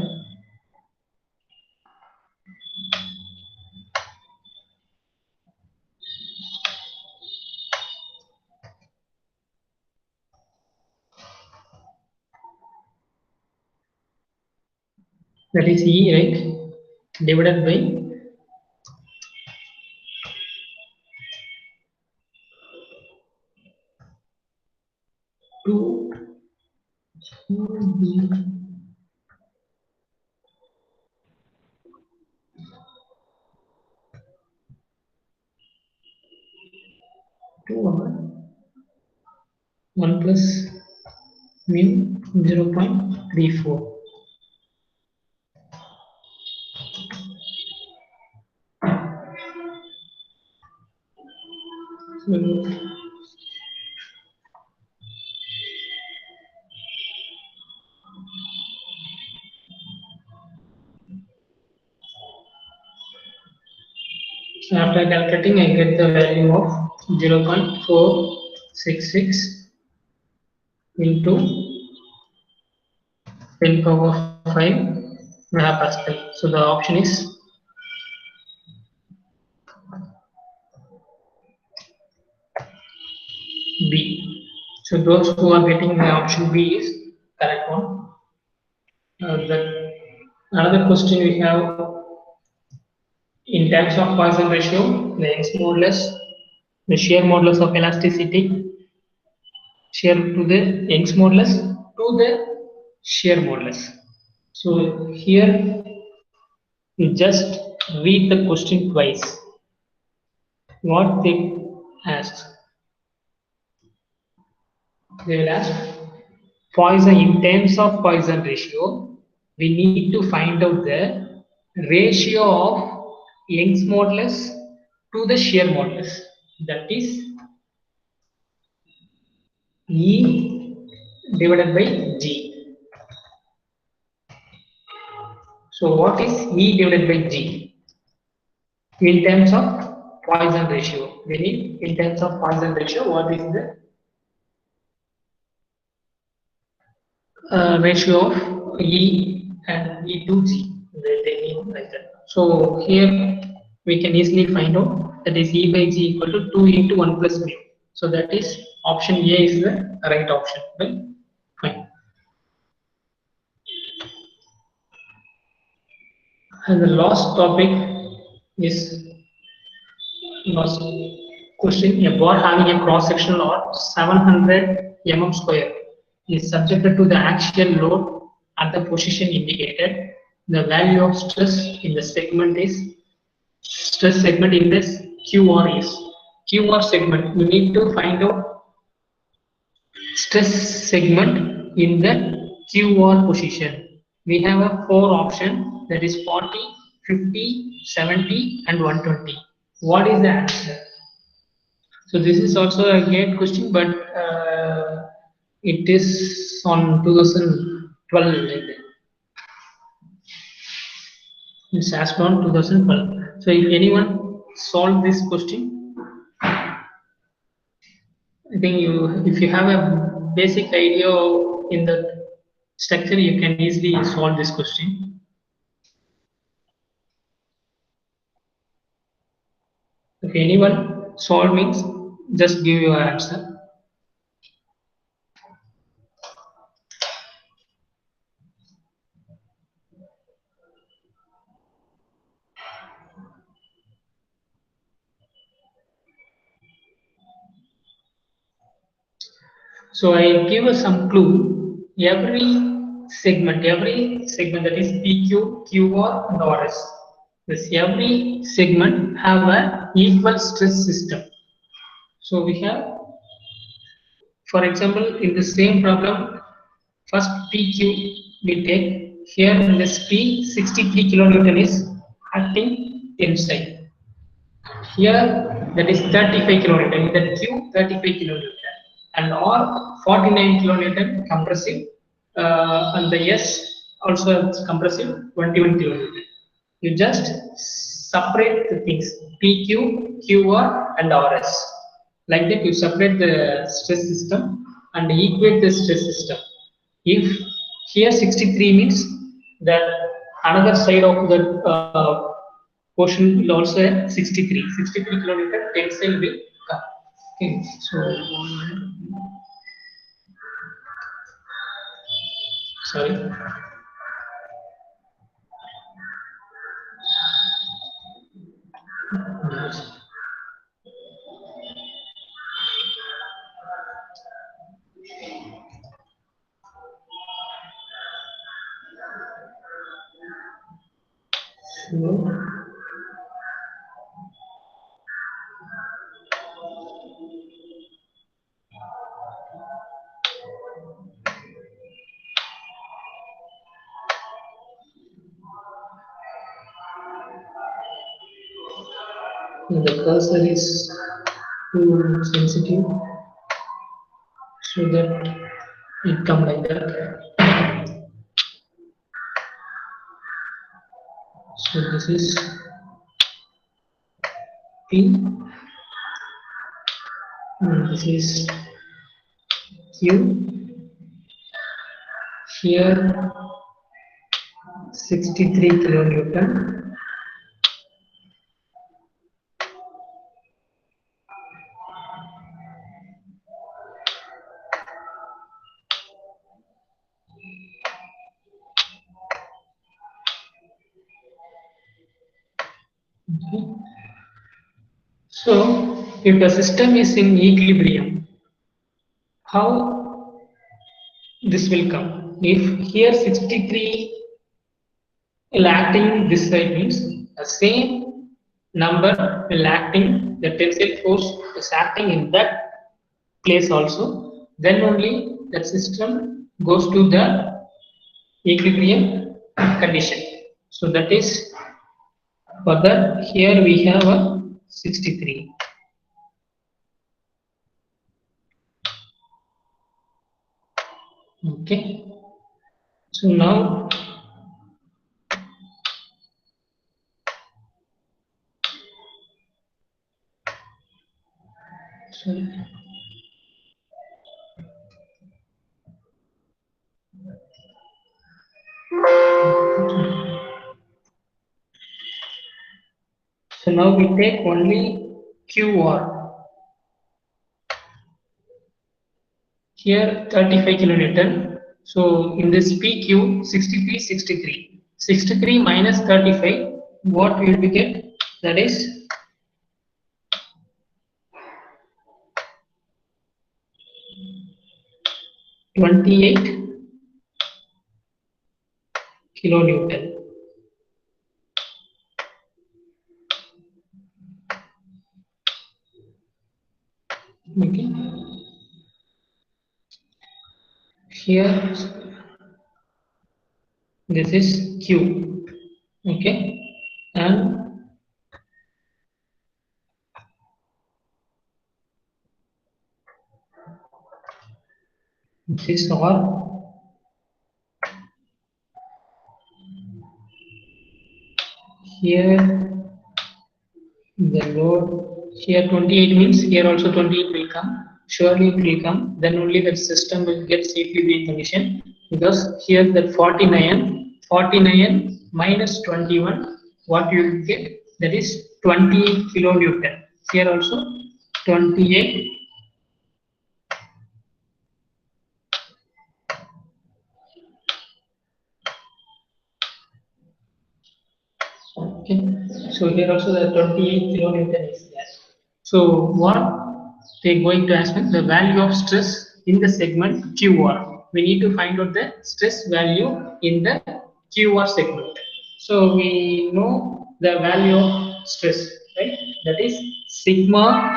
That is E, right? Divided by 2 1 plus mu 0.34. So after calculating, I get the value of 0.466 into 10 power 5 megapascal. So the option is B. So those who are getting the option B is correct one. The another question we have in terms of Poisson ratio, the Young's modulus, the shear modulus of elasticity, shear to the Young's modulus to the shear modulus. So here you just read the question twice. What they ask? They will ask Poisson, in terms of Poisson ratio, we need to find out the ratio of Young's modulus to the shear modulus. That is E divided by G. So what is E divided by G? In terms of Poisson ratio. We need in terms of Poisson ratio, what is the ratio of E and E to G? They mean like that. So here we can easily find out that is E by G equal to 2 into 1 plus mu. So that is option A is the right option, right? Fine. And the last topic is last. Question: a bar having a cross-sectional of 700 mm square is subjected to the axial load at the position indicated. The value of stress in the segment is stress segment in this QR is QR segment. We need to find out stress segment in the QR position. We have a 4 option, that is 40, 50, 70 and 120. What is the answer? So this is also a great question, but it is on 2012. I think. It's asked on 2012. So if anyone solve this question, I think if you have a basic idea in the structure, you can easily solve this question. If anyone solve means just give your answer. So I give us some clue. Every segment that is PQ, QR, and RS. This every segment have a equal stress system. So we have, for example, in the same problem, first PQ we take here in this P 63 kilonewton is acting inside. Here that is 35 kilonewton, that Q 35 kilonewton, and R 49 kilonewton compressive, and the S also is compressive 21 kilonewton. You just separate the things PQ, QR, and RS. Like that, you separate the stress system and equate the stress system. If here 63 means that another side of the portion will also have 63 kilonewton tensile will come. Okay, so sorry. So, the cursor is too sensitive, so that it come like that. So this is P, and this is Q. Here 63 kilonewton. Okay. So if the system is in equilibrium, how this will come? If here 63 will acting this side means the same number will acting, the tensile force is acting in that place also, then only that system goes to the equilibrium condition. So that is, for that here we have a 63. Okay, so now so now we take only QR. Here 35 kilonewton. So in this PQ 63 minus 35, what will we get? That is 28 kilonewton. Okay. Here this is Q. Okay, and this is R. Here the load, here 28 means here also 28 will come. Surely it will come. Then only the system will get safely being condition, because here that 49 minus 21, what you will get, that is 28 kilonewton. Here also 28. Okay, so here also the 28 kilonewton is there. So what they're going to ask me, the value of stress in the segment QR. We need to find out the stress value in the QR segment. So we know the value of stress, right? That is sigma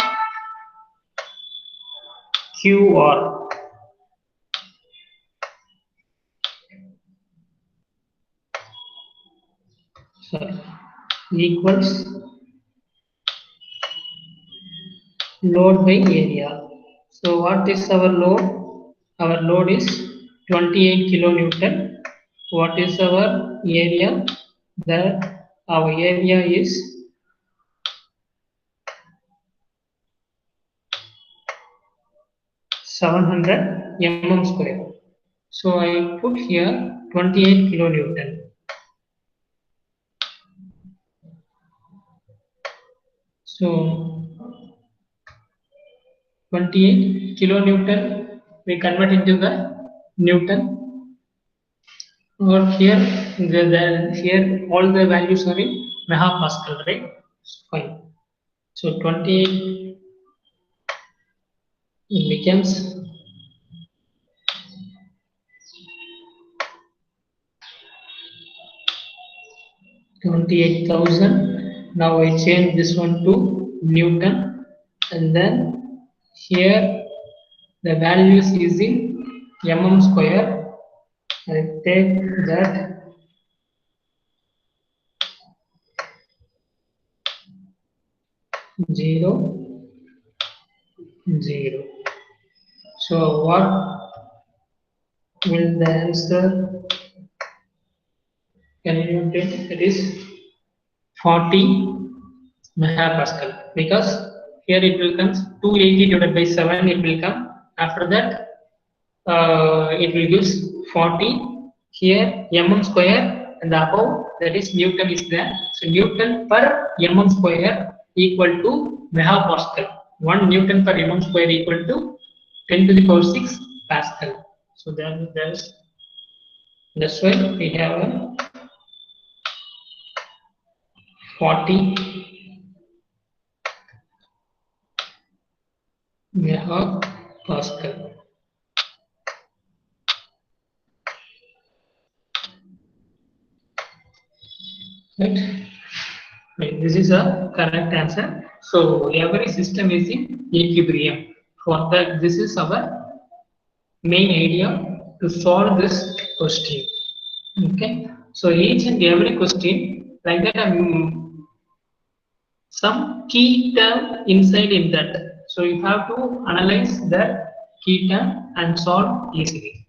QR. Sorry, equals load by area. So what is our load? Our load is 28 kilonewton. What is our area? Our area is 700 mm square. So I put here 28 kilonewton. So 28 kilonewton we convert into the Newton. Or here, here all the values are in megapascal, right? Fine. So 28 becomes 28,000. Now I change this one to Newton, and then here the values is in mm square. I take that 0, 0. So what will the answer? Can you take? It is 40 megapascal, because here it will come 280 divided by 7, it will come. After that it will give 40. Here mm square, and the above, that is Newton is there. So Newton per mm square equal to megapascal. 1 Newton per mm square equal to 10 to the power 6 Pascal. So that's why we have a 40 megapascal. Right? Right. This is a correct answer. So every system is in equilibrium. For that, this is our main idea to solve this question. Okay. So each and every question like that, some key term inside in that. So you have to analyze that key term and solve easily.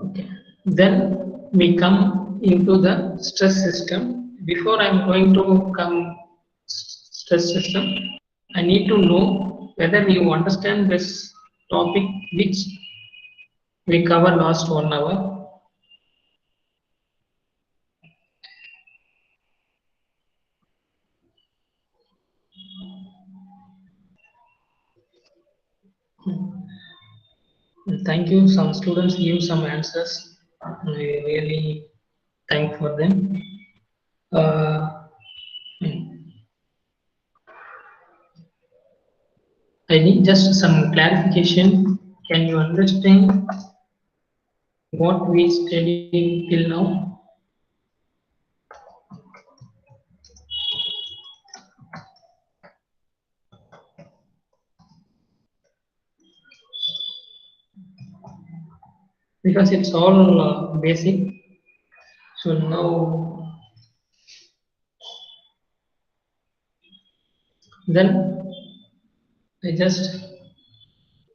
Okay. Then we come into the stress system. Before I'm going to come stress system, I need to know whether you understand this topic which we covered last 1 hour. Thank you. Some students give some answers. I really thank for them. Uh, I need just some clarification. Can you understand what we studied till now? Because it's all basic. So now, then I just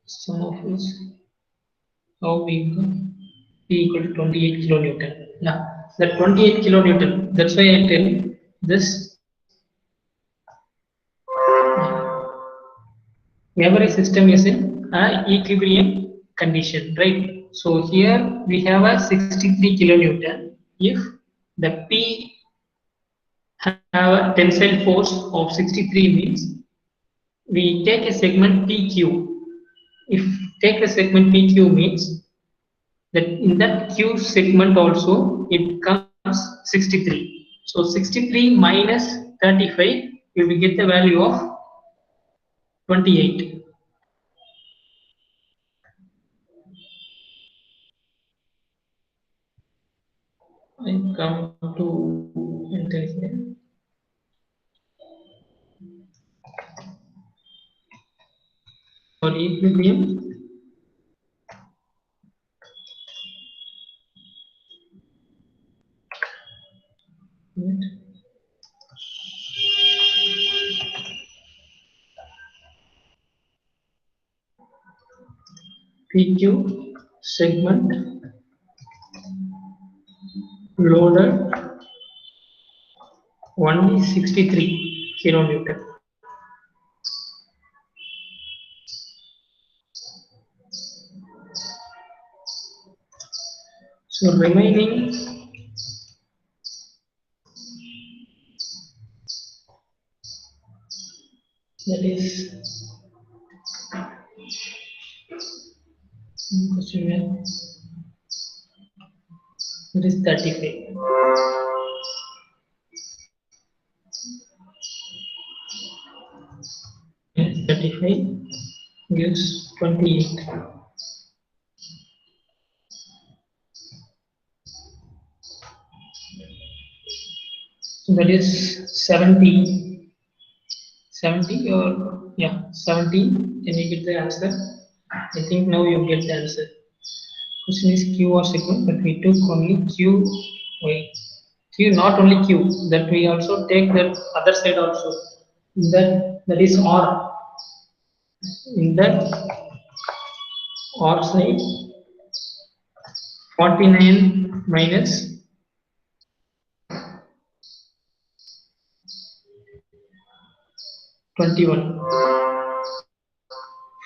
some of this how we go P equal to 28 kilonewton. Yeah, that 28 kilonewton. That's why I tell this every system is in an equilibrium condition, right? So here we have a 63 kilonewton. If the P have a tensile force of 63 means we take a segment PQ. If take a segment PQ means that in that Q segment also it comes 63. So 63 minus 35 we will get the value of 28. I come to enter here. For equilibrium, PQ segment loaded only 63 kilonewton. So remaining that is that is 35. Yes, 35 gives 28. So that is 70. 70 or yeah, 70. Can you get the answer? I think now you get the answer. Question is Q or segment, but we took only Q. Wait, Q not only Q. That we also take that other side also. That is R. In that R side, 49 minus 21.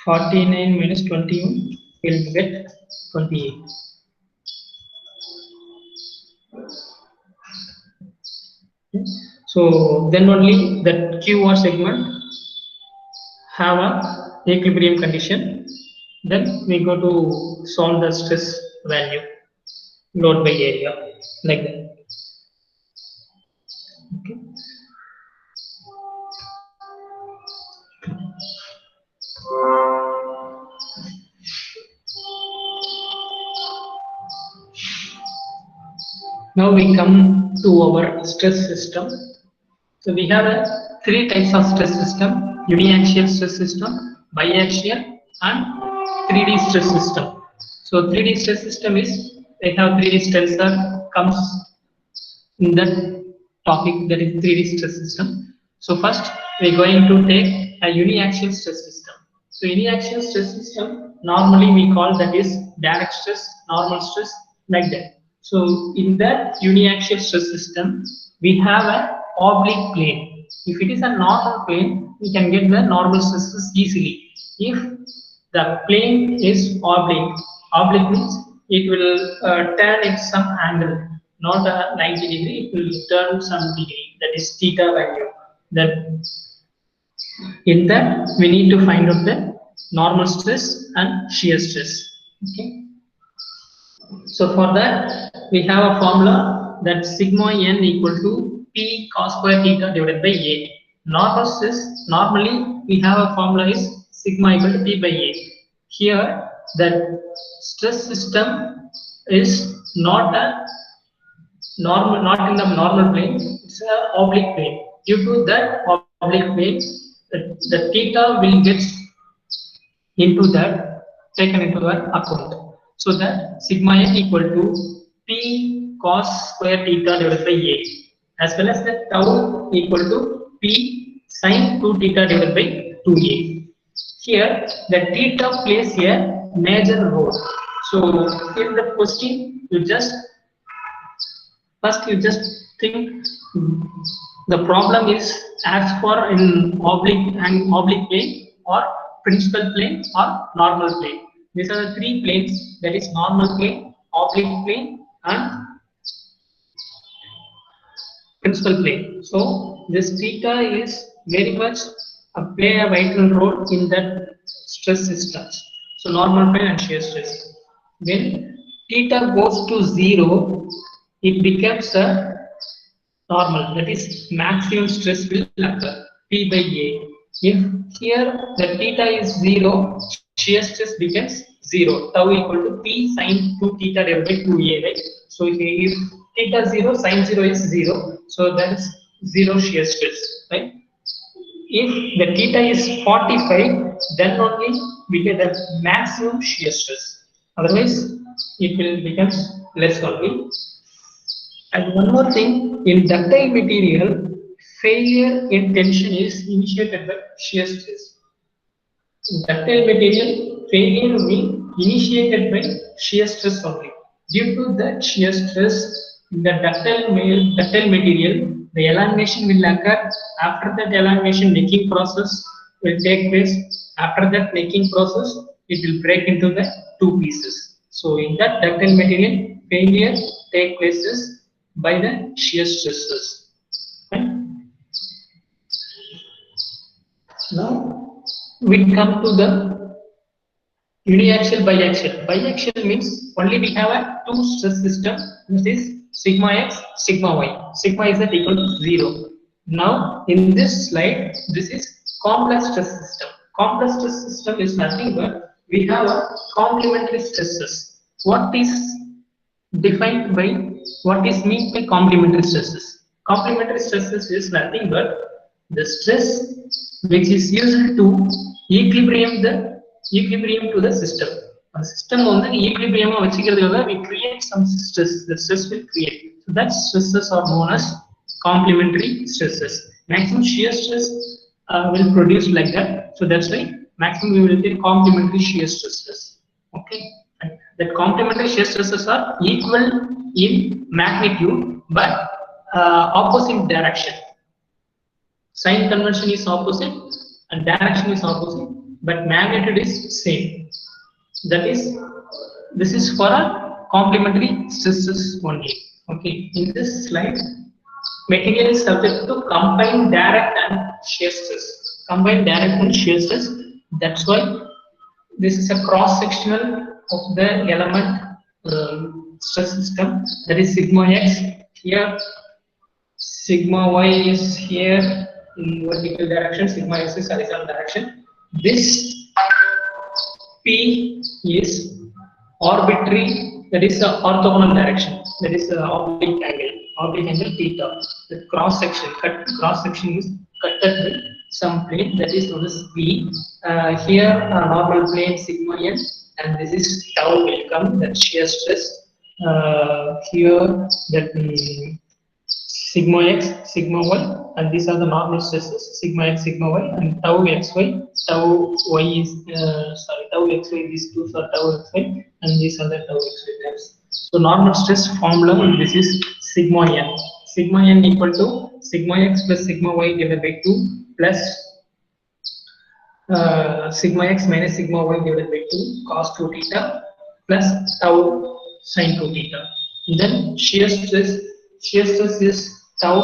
49 minus 21 will get 28. Okay. So then only that Q or segment have a equilibrium condition. Then we go to solve the stress value, load by area, like that. Okay. Now we come to our stress system. So we have three types of stress system: uniaxial stress system, biaxial, and 3D stress system. So 3D stress system is they have 3D tensor comes in that topic, that is 3D stress system. So first we're going to take a uniaxial stress system. So uniaxial stress system normally we call that is direct stress, normal stress, like that. So in that uniaxial stress system we have a oblique plane. If it is a normal plane, we can get the normal stresses easily. If the plane is oblique, oblique means it will turn at some angle, not a 90 degree, it will turn some degree, that is theta value. Then in that we need to find out the normal stress and shear stress. Okay. So for that we have a formula that sigma n equal to P cos square theta divided by A. Normal stress, normally we have a formula is sigma equal to P by A. Here, the stress system is not a normal, not in the normal plane, it's a oblique plane. Due to that oblique plane, the theta will get into that, taken into that account. So that sigma n equal to P cos square theta divided by A, as well as the tau equal to P sin 2 theta divided by 2A. Here, the theta plays a major role. So, in the question, you just think the problem is as for in oblique plane or principal plane or normal plane. These are the three planes, that is normal plane, oblique plane and principal plane. So this theta is very much play a vital role in that stress systems. So normal plane and shear stress. When theta goes to 0, it becomes a normal, that is maximum stress will occur, P by A. If here the theta is 0, shear stress becomes 0, tau equal to P sin 2 theta divided by 2A, right? So if theta 0, sin 0 is 0, so that is 0 shear stress, right? If the theta is 45, then only we get the maximum shear stress. Otherwise, it will become less only. And one more thing, in ductile material, failure in tension is initiated by shear stress. In ductile material, failure will be initiated by shear stress only. Due to that shear stress, in the ductile material, the elimination will occur. After that elimination, necking process will take place. After that necking process, it will break into the two pieces. So in that ductile material, failure take places by the shear stresses. Right? Now we come to the uniaxial biaxial. Biaxial means only we have a two stress system, which is sigma x, sigma y. Sigma is equal to 0. Now in this slide, this is complex stress system. Complex stress system is nothing but we have a complementary stresses. What is defined by, what is meant by complementary stresses? Complementary stresses is nothing but the stress which is used to equilibrium to the system. The system on the equilibrium we create some stress. The stress will create. So that stresses are known as complementary stresses. Maximum shear stress will produce like that. So that's why maximum we will get complementary shear stresses. Okay. And that complementary shear stresses are equal in magnitude but opposite direction. Sign convention is opposite and direction is opposite, but magnitude is same. That is, this is for a complementary stresses only. Okay, in this slide, material is subject to combined direct and shear stress. Combined direct and shear stress. That's why this is a cross sectional of the element stress system. That is sigma x here. Sigma y is here in vertical direction, sigma x is horizontal direction. This P is arbitrary, that is orthogonal direction, that is oblique angle theta. The cross section is cut with some plane, that is known as P. Here normal plane sigma n, and this is tau will come, that shear stress. Here that sigma x, sigma y, and these are the normal stresses, sigma x, sigma y, and tau xy. Tau y is tau xy. These two are tau xy, and these are the tau xy types. So normal stress formula, this is sigma n. Sigma n equal to sigma x plus sigma y divided by 2 plus sigma x minus sigma y divided by 2 cos 2 theta plus tau sin 2 theta. Then shear stress is tau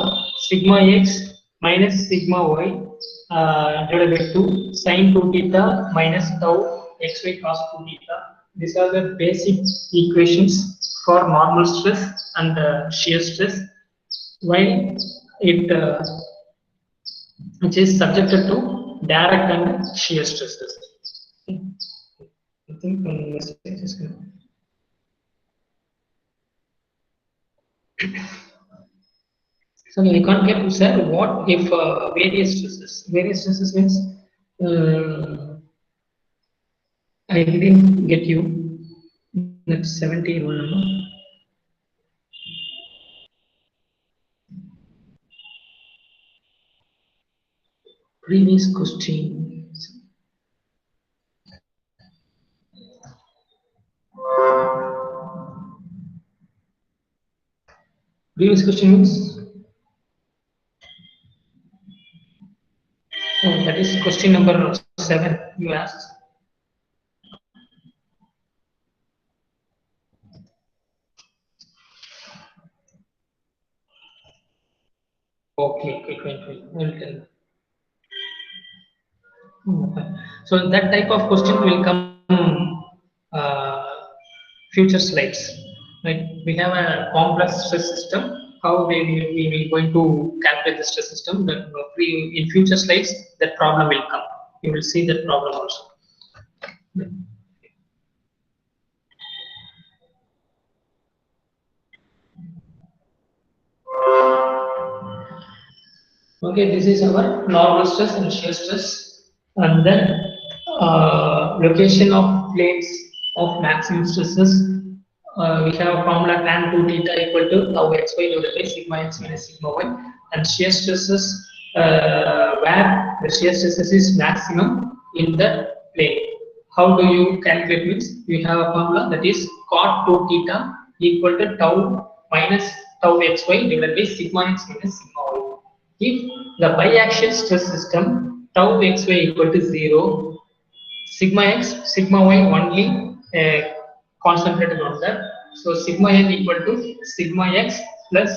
sigma x minus sigma y divided by 2 sin 2 theta minus tau xy cos 2 theta. These are the basic equations for normal stress and shear stress. While it which is subjected to direct and shear stresses. I think one mistake is coming. So you can't get, sir, what if various stresses? Various stresses means I didn't get you. That's 71 number. Previous question. Previous question means, oh, that is question number 7 you asked. Okay, fine. I'll tell. Okay. So that type of question will come uh, future slides. Right? We have a complex stress system. How we will going to calculate the stress system? That in future slides that problem will come. You will see that problem also. Okay, this is our normal stress and shear stress, and then location of planes of maximum stresses. We have a formula tan 2 theta equal to tau xy divided by sigma x minus sigma y, and shear stresses where the shear stresses is maximum in the plane. How do you calculate means we have a formula that is cot 2 theta equal to tau minus tau xy divided by sigma x minus sigma y. If the biaxial stress system tau xy equal to 0, sigma x, sigma y only concentrated on that. So sigma n equal to sigma x plus,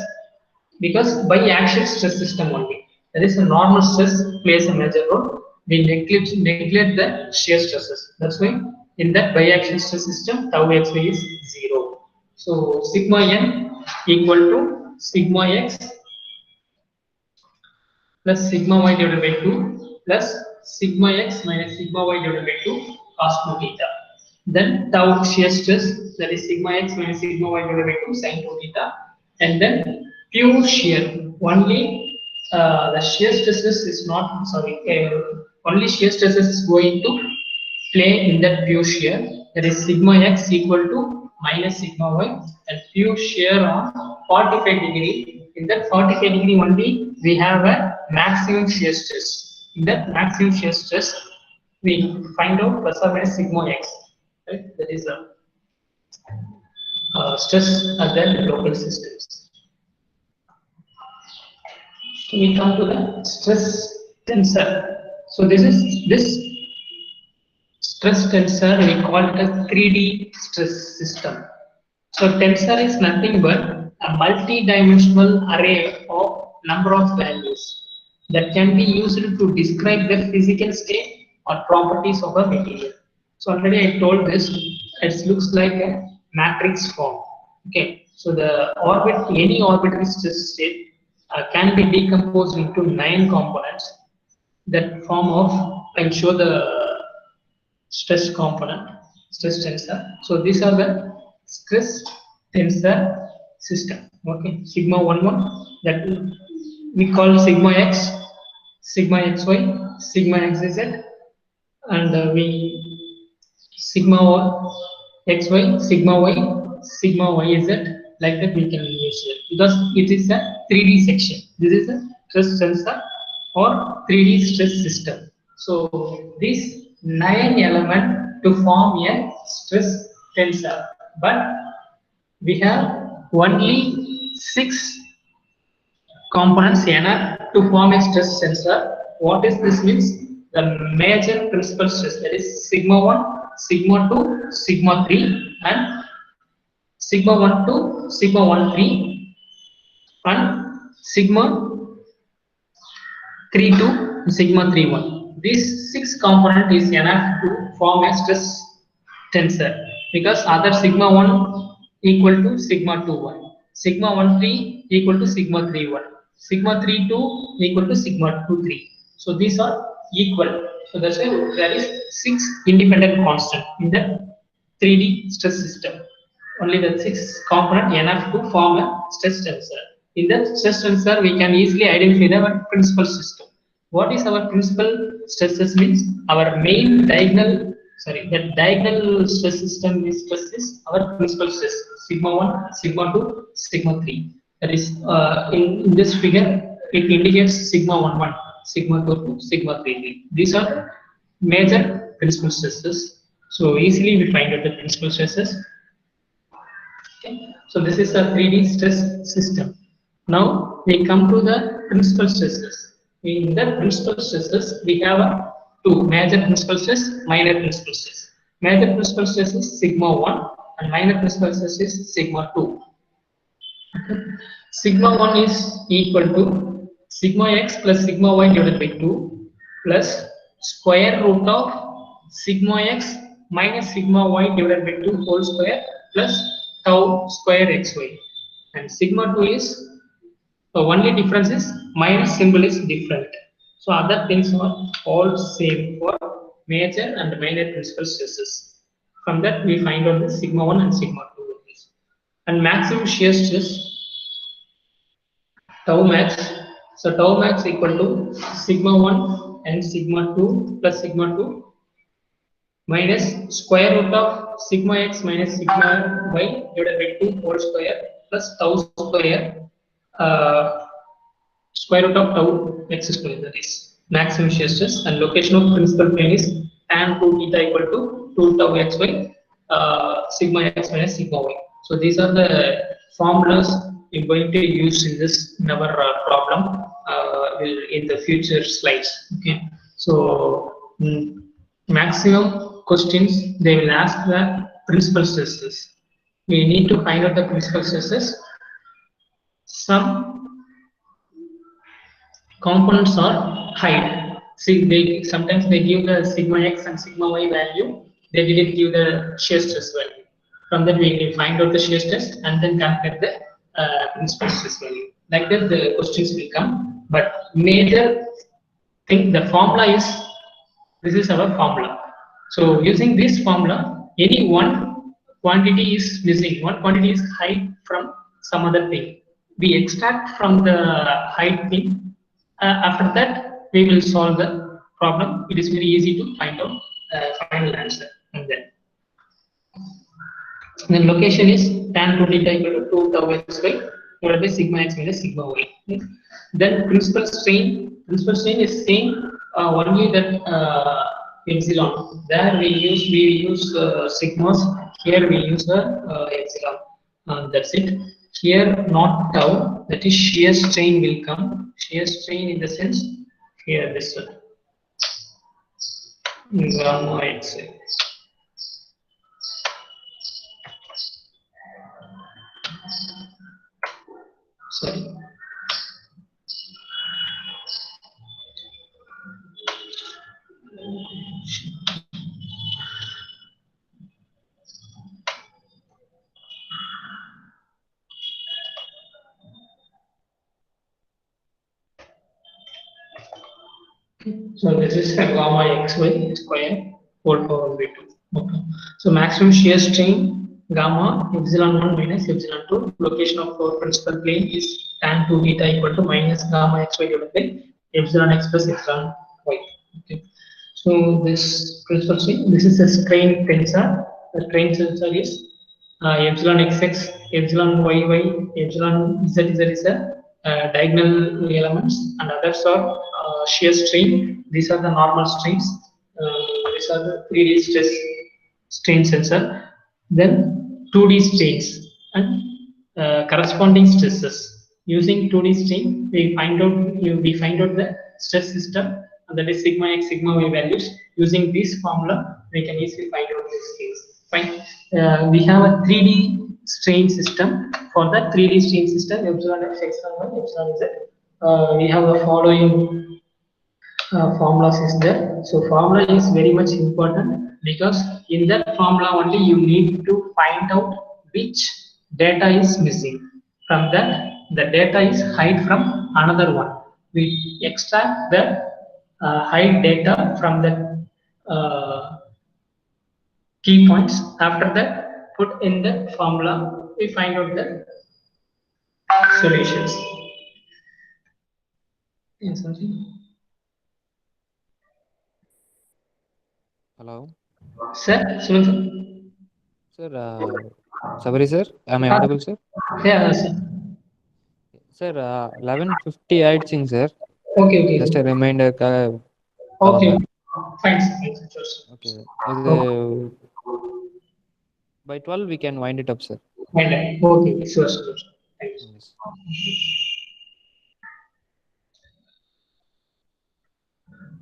because biaxial stress system only. That is a normal stress plays a major role. We neglect the shear stresses. That's why in that biaxial stress system tau xy is 0. So sigma n equal to sigma x plus sigma y divided by 2 plus sigma x minus sigma y divided by 2 cos 2 theta. Then tau shear stress, that is sigma x minus sigma y divided by 2 sin 2 theta. And then pure shear, only the shear stresses is not, sorry, only shear stresses is going to play in that pure shear, that is sigma x equal to minus sigma y, and pure shear on 45 degree. In that 45 degree only we have a maximum shear stress. In that maximum shear stress we find out plus or minus sigma x, right? That is a stress at the local systems. We come to the stress tensor. So this stress tensor, we call it a 3D stress system. So tensor is nothing but a multi-dimensional array of number of values that can be used to describe the physical state or properties of a material. So already I told this, it looks like a matrix form. Okay, so the orbit, any orbital stress state can be decomposed into 9 components that form of, I'll show the stress component, stress tensor. So these are the stress tensor system. Okay, sigma 11 that we call sigma x, sigma xy, sigma xz, and we sigma xy, sigma y, sigma yz, like that we can use here because it is a 3D section. This is a stress tensor or 3D stress system. So these 9 elements to form a stress tensor, but we have only 6 components enough to form a stress tensor. What is this means? The major principal stress, that is sigma 1, sigma 2, sigma 3, and sigma 1 to sigma 1 3, and sigma 3 to sigma 3 1. These 6 component is enough to form a stress tensor because other sigma 1 equal to sigma 2 1, sigma 1 3 equal to sigma 3 1. sigma 3 2 equal to sigma 2 3. So these are equal. So that's why there is 6 independent constant in the 3D stress system. Only the 6 component enough to form a stress tensor. In the stress tensor, we can easily identify our principal system. What is our principal stresses means our main diagonal, sorry, the diagonal stress system is stress is our principal stress, sigma 1, sigma 2, sigma 3. That is in this figure, it indicates sigma 1 1, sigma 2 2, sigma 3 3. These are major principal stresses. So easily we find out the principal stresses. Okay. So this is a 3D stress system. Now we come to the principal stresses. In the principal stresses, we have two major principal stress, minor principal stress. Major principal stress is sigma 1 and minor principal stress is sigma 2. Okay. Sigma 1 is equal to sigma x plus sigma y divided by 2 plus square root of sigma x minus sigma y divided by 2 whole square plus tau square xy. And sigma 2 is only difference is minus symbol is different. So other things are all same for major and minor principal stresses. From that we find out the sigma 1 and sigma 2. And maximum shear stress tau max. So tau max equal to sigma 1 and sigma 2 plus sigma 2 minus square root of sigma x minus sigma y divided by 2 whole square plus tau square square root of tau x square, that is maximum shear stress. And location of principal plane is tan 2 theta equal to 2 tau xy sigma x minus sigma y. So these are the formulas we're going to use in this in our problem in the future slides. Okay, so maximum questions they will ask the principal stresses. We need to find out the principal stresses. Some components are hide. See, they sometimes they give the sigma x and sigma y value. They didn't give the shear stress value. From that we will find out the shear stress and then calculate the principal stress value. Like that the questions will come. But major thing, the formula is, this is our formula. So using this formula, any one quantity is missing, one quantity is hide from some other thing. We extract from the hide thing. After that, we will solve the problem. It is very easy to find out final answer. And then location is tan 2 theta equal to 2 tau xy divided by sigma x minus sigma y. Then principal strain is same only that epsilon. There we use sigmas. Here we use the epsilon. That's it. Here not tau, that is shear strain will come. Shear strain in the sense here this one gamma x. Sorry. So this is gamma xy square whole power by 2. Okay. So maximum shear strain gamma epsilon 1 minus epsilon 2. Location of our principal plane is tan 2 theta equal to minus gamma xy divided by epsilon x plus epsilon y. Okay. So this principal strain, this is a strain tensor. The strain tensor is epsilon xx, epsilon yy, epsilon zz is a diagonal elements, and others are shear strain. These are the normal strains. These are the 3D stress strain sensor. Then 2D strains and corresponding stresses. Using 2D strain, we find out the stress system, and that is sigma x, sigma y values. Using this formula, we can easily find out these things. Fine. We have a 3D strain system. For that 3D strain system, epsilon x, epsilon y, epsilon z. We have the following formulas is there. So formula is very much important, because in that formula only you need to find out which data is missing. From that, the data is hide from another one. We extract the height data from the key points. After that, put in the formula, we find out the solutions. Yes, Hello, sir, Sumit sir? sir. Sabari sir, am I audible, sir? Yeah, sir. Sir, 11:58 thing, sir. Okay, okay, Just a reminder, okay. Kalama. Fine, sir. Fine, sir. Sure, sir. Okay, Okay, by 12 we can wind it up, sir. fine. Okay, sure, sir. Sure, sir. Thank you. Yes.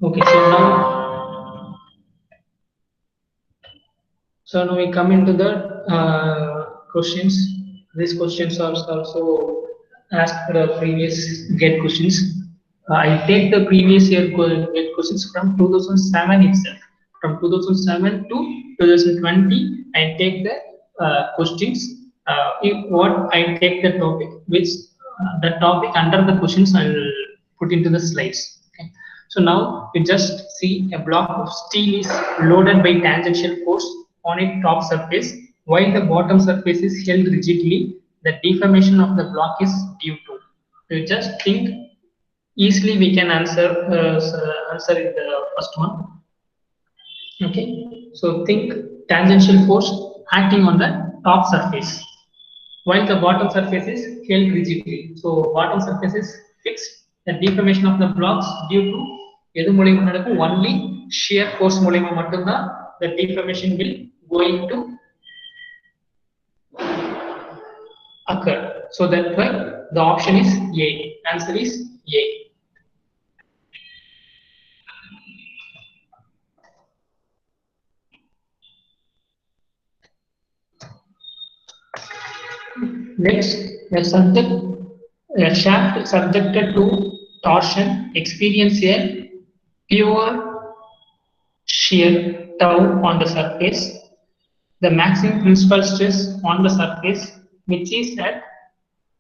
Okay, so now we come into the questions. These questions are also asked the previous GATE questions. I take the previous year GATE questions from 2007 itself. From 2007 to 2020, I take the questions. What I take the topic, which the topic under the questions I will put into the slides. Okay. So now you just see a block of steel is loaded by tangential force on its top surface, while the bottom surface is held rigidly. The deformation of the block is due to. You just think easily we can answer in the first one. Okay, so think tangential force acting on the top surface, while the bottom surface is held rigidly. So bottom surface is fixed. The deformation of the blocks due to எது மூலியமா நடக்கும்? Only shear force மூலியமா மட்டும்தான் the deformation will going to occur. So that's why the option is A. Answer is A. Next, a shaft subjected to torsion experience a pure shear tau on the surface. The maximum principal stress on the surface, which is at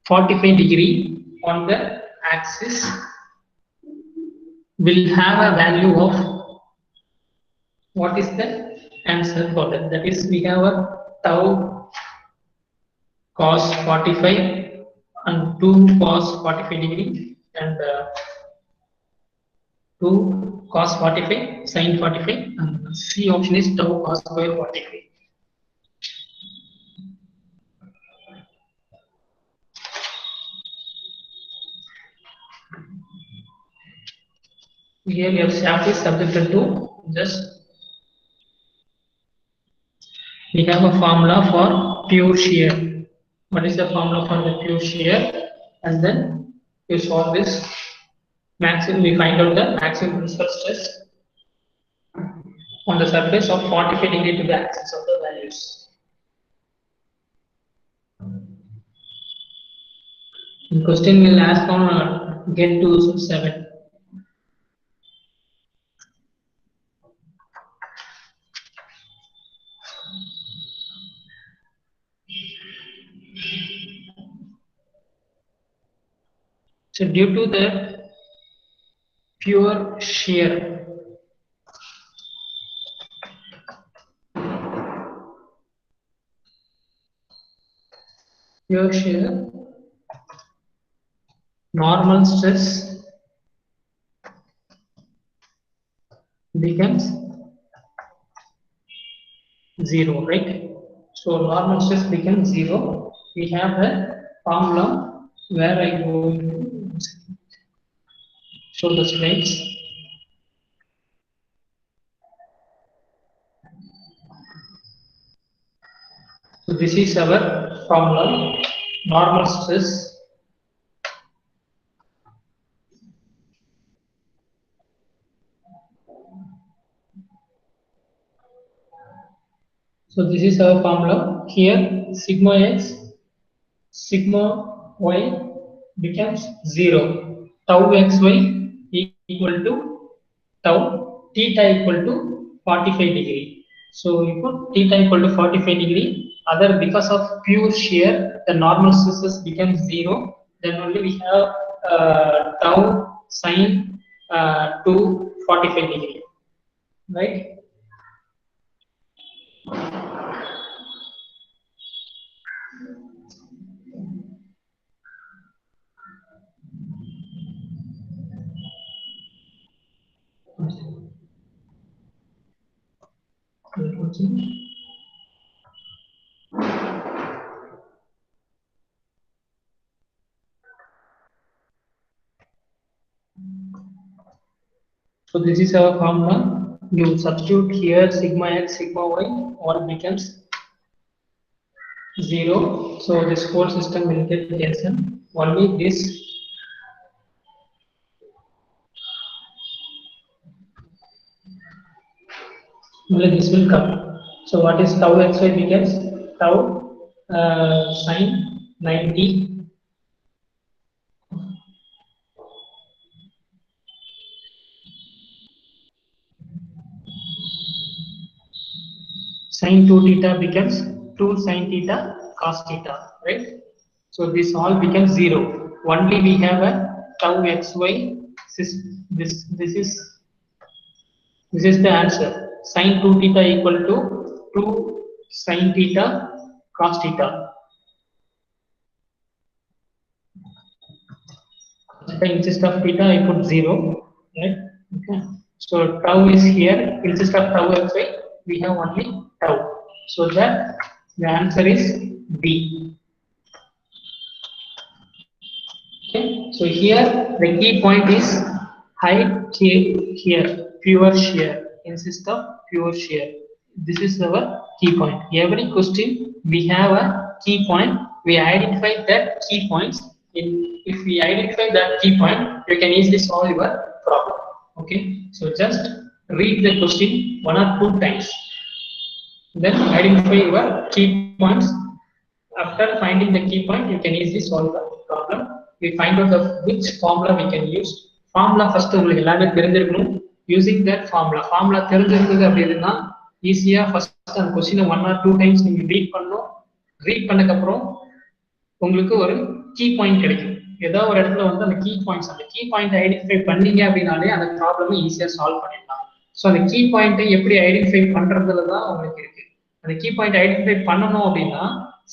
45° on the axis, will have a value of, what is the answer for that? That is, we have a tau cos 45 and 2 cos 45° and 2 cos 45 sin 45, and C option is tau cos square 45. Here your shaft is subjected to, just we have a formula for pure shear. What is the formula for the pure shear? And then you solve this maximum, we find out the maximum principal stress on the surface of 45° to the axis of the values. The question will ask on get to 7. So due to the pure shear, normal stress becomes 0, right? So normal stress becomes 0. We have a formula where I go to show the slides. So this is our formula, normal stress so this is our formula. Here sigma x, sigma y becomes 0. Tau xy equal to tau, theta equal to 45°. So you put theta equal to 45°. Other, because of pure shear, the normal stresses becomes 0. Then only we have tau sine 245 degree, right? So this is our formula. You substitute here sigma x, sigma y, all becomes 0. So this whole system will get cancelled. Only this only this will come. So what is tau xy becomes tau sine 90 sine 2 theta becomes 2 sine theta cos theta, right? So this all becomes 0. Only we have a tau xy. This is the answer. Sine 2 theta equal to 2 sine theta cos theta. Instead of theta, I put 0, right? Okay. So tau is here. Instead of tau xy, we have only tau. So that the answer is B. Okay. So here the key point is height here, pure shear. Instead of pure shear. This is our key point. Every question we have a key point. We identify that key points. If we identify that key point, you can easily solve your problem. Okay. So just read the question 1 or 2 times. Then identify your key points. After finding the key point, you can easily solve the problem. We find out of which formula we can use. Formula first உங்களுக்கு எல்லாமே தெரிஞ்சிருக்கணும். Using that formula தெரிஞ்சிருக்குது அப்படின்னா ஈஸியா first அந்த question 1 or 2 times நீங்க read பண்ணனும். Read பண்ணதுக்கு அப்புறம் உங்களுக்கு ஒரு கீ பாயிண்ட் கிடைக்கும். ஏதோ ஒரு இடத்துல வந்து அந்த கீ பாயிண்ட் ஐடென்டிஃபை பண்ணீங்க அப்படினாலே அந்த ப்ராப்ளமை ஈஸியா சால்வ் பண்ணிடலாம். சோ அந்த கீ பாயிண்டை எப்படி ஐடென்டிஃபை பண்றதுல தான் உங்களுக்கு இருக்கு. அந்த கீ பாயிண்ட் ஐடென்டிஃபை பண்ணனும் அப்படினா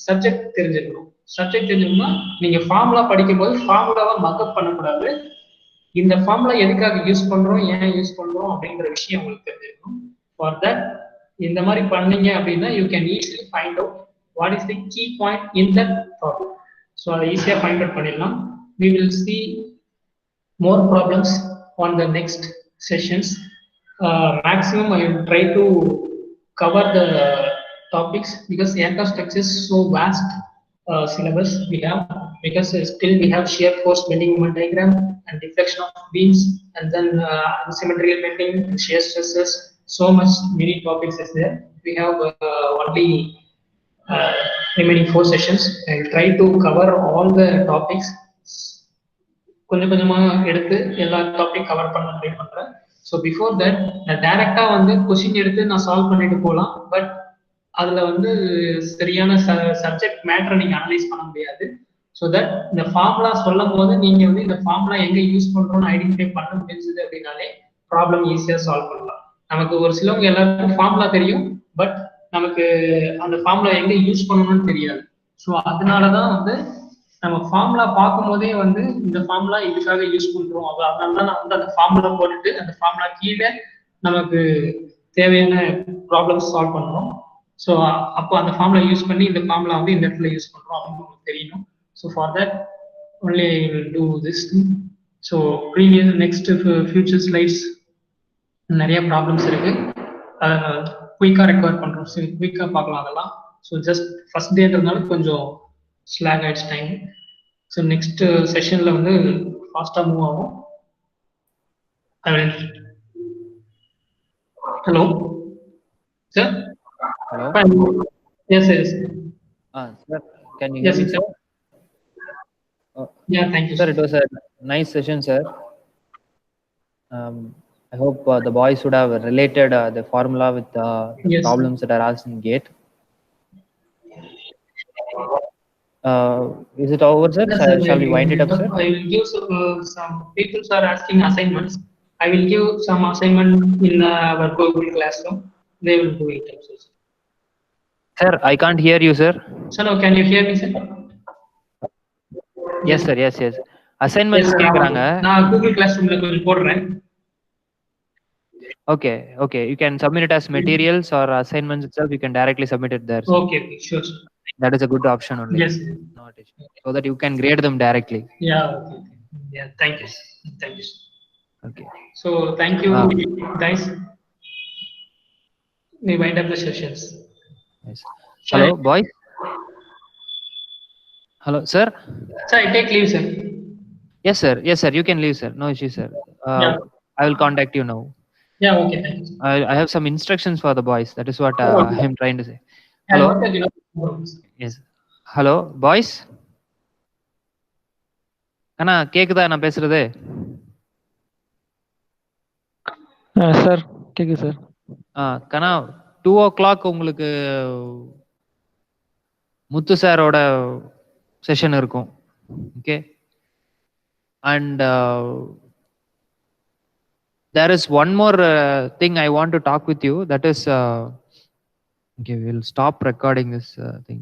சப்ஜெக்ட் தெரிஞ்சிருக்கணும். சப்ஜெக்ட் தெரிஞ்சிருந்தா நீங்க ஃபார்முலா படிக்கும்போது ஃபார்முலாவை மக்கப் பண்ணக்கூடாது. இந்த ஃபார்முலா எதுக்காக யூஸ் பண்றோம், ஏன் யூஸ் பண்றோம் அப்படிங்கிற விஷயம் உங்களுக்கு தெரிஞ்சிருக்கணும். ஃபார் தட் இந்த மாதிரி பண்ணீங்க அப்படின்னா you can easily find out what is the key point in that problem. So அதை ஈஸியாக ஃபைண்ட் அவுட் பண்ணிடலாம். We will see more problems on the next sessions. Maximum I will try to cover the topics because aircraft structure is so vast syllabus we have, because still we have shear force bending moment diagram and deflection of beams, and then symmetrical bending and shear stresses. So much many topics is there. We have only remaining 4 sessions. I will try to cover all the topics. கொஞ்சம் கொஞ்சமா எடுத்து எல்லா topic cover பண்ண try பண்றேன். So before that நான் டைரக்டா வந்து question எடுத்து நான் சால்வ் பண்ணிட்டு போகலாம். பட் அதுல வந்து சரியான சப்ஜெக்ட் மேட்டரை நீங்க அனலைஸ் பண்ண முடியாது. ஸோ தட் இந்த ஃபார்முலா சொல்லும் போது நீங்க வந்து இந்த ஃபார்முலா எங்க யூஸ் பண்றோம்னு ஐடென்டிஃபை பண்ண முடிஞ்சது அப்படின்னாலே ப்ராப்ளம் ஈஸியா சால்வ் பண்ணலாம். நமக்கு ஒரு சிலவங்க எல்லாருக்கும் ஃபார்முலா தெரியும், பட் நமக்கு அந்த ஃபார்முலா எங்க யூஸ் பண்ணணும்னு தெரியாது. ஸோ அதனாலதான் வந்து நம்ம ஃபார்முலா பார்க்கும் போதே வந்து இந்த ஃபார்முலா இதுக்காக யூஸ் பண்றோம். அதனால தான் நான் வந்து அந்த ஃபார்முலா போட்டுட்டு அந்த ஃபார்முலா கீழே நமக்கு தேவையான ப்ராப்ளம்ஸ் சால்வ் பண்றோம். ஸோ அப்போ அந்த ஃபார்முலா யூஸ் பண்ணி இந்த ஃபார்முலா வந்து இந்த இடத்துல யூஸ் பண்றோம் அப்படின்னு உங்களுக்கு தெரியணும். So for that only I will do this. So previous next future slides நிறைய ப்ராப்ளம்ஸ் இருக்கு, அதை குயிக்காக ரெக்கவர் பண்றோம். சரி, குயிக்காக பார்க்கலாம் அதெல்லாம். ஸோ ஜஸ்ட் ஃபர்ஸ்ட் டேன்றதுனால கொஞ்சம் ஸ்லாக் ஆயிடுச்சு டைம். ஸோ நெக்ஸ்ட் செஷன்ல வந்து ஃபாஸ்டா மூவ் ஆகும். Hello sir. Hello. Yes, yes. Sir, can you hear Yes, me, sir. Yeah, thank you, sir. It was a nice session, sir. I hope the boys would have related the formula with the Yes, problems that are asked in GATE. Is it over, sir? Yes, sir, Shall we wind it up, sir? I will give some people are asking assignments. I will give some assignment in our Google Classroom. They will do it also. Sir, I can't hear you, sir. So now can you hear me, sir? Yes, sir. Yes, yes. Assignments Yes, sir. கேக்குறாங்க. நான் Google Classroomல கொஞ்சம் போடுறேன். Okay, okay. You can submit it as materials or assignments itself. You can directly submit it there. Sir. Okay, sure. Sir. That is a good option only. Yes. Not issue. So that you can grade them directly. Yeah. Okay. Yeah. Thank you. Thank you. Okay. So thank you, guys. We wind up the sessions. Yes. Hello, boys. Hello, sir. Sir, I take leave, sir. Yes, sir. Yes, sir. You can leave, sir. No issue, sir. Yeah. I will contact you now. Yeah. Okay. Thank you. I have some instructions for the boys. That is what Okay. I am trying to say. Yeah, Hello. what are you Yes. Hello, boys. அண்ணா கேக்குதா நான் பேசுறது? Sir கேக்குது sir. கண்ணா 2 o'clock உங்களுக்கு முத்து சாரோட session இருக்கும். Okay. And there is one more thing I want to talk with you. That is okay, we'll stop recording this thing.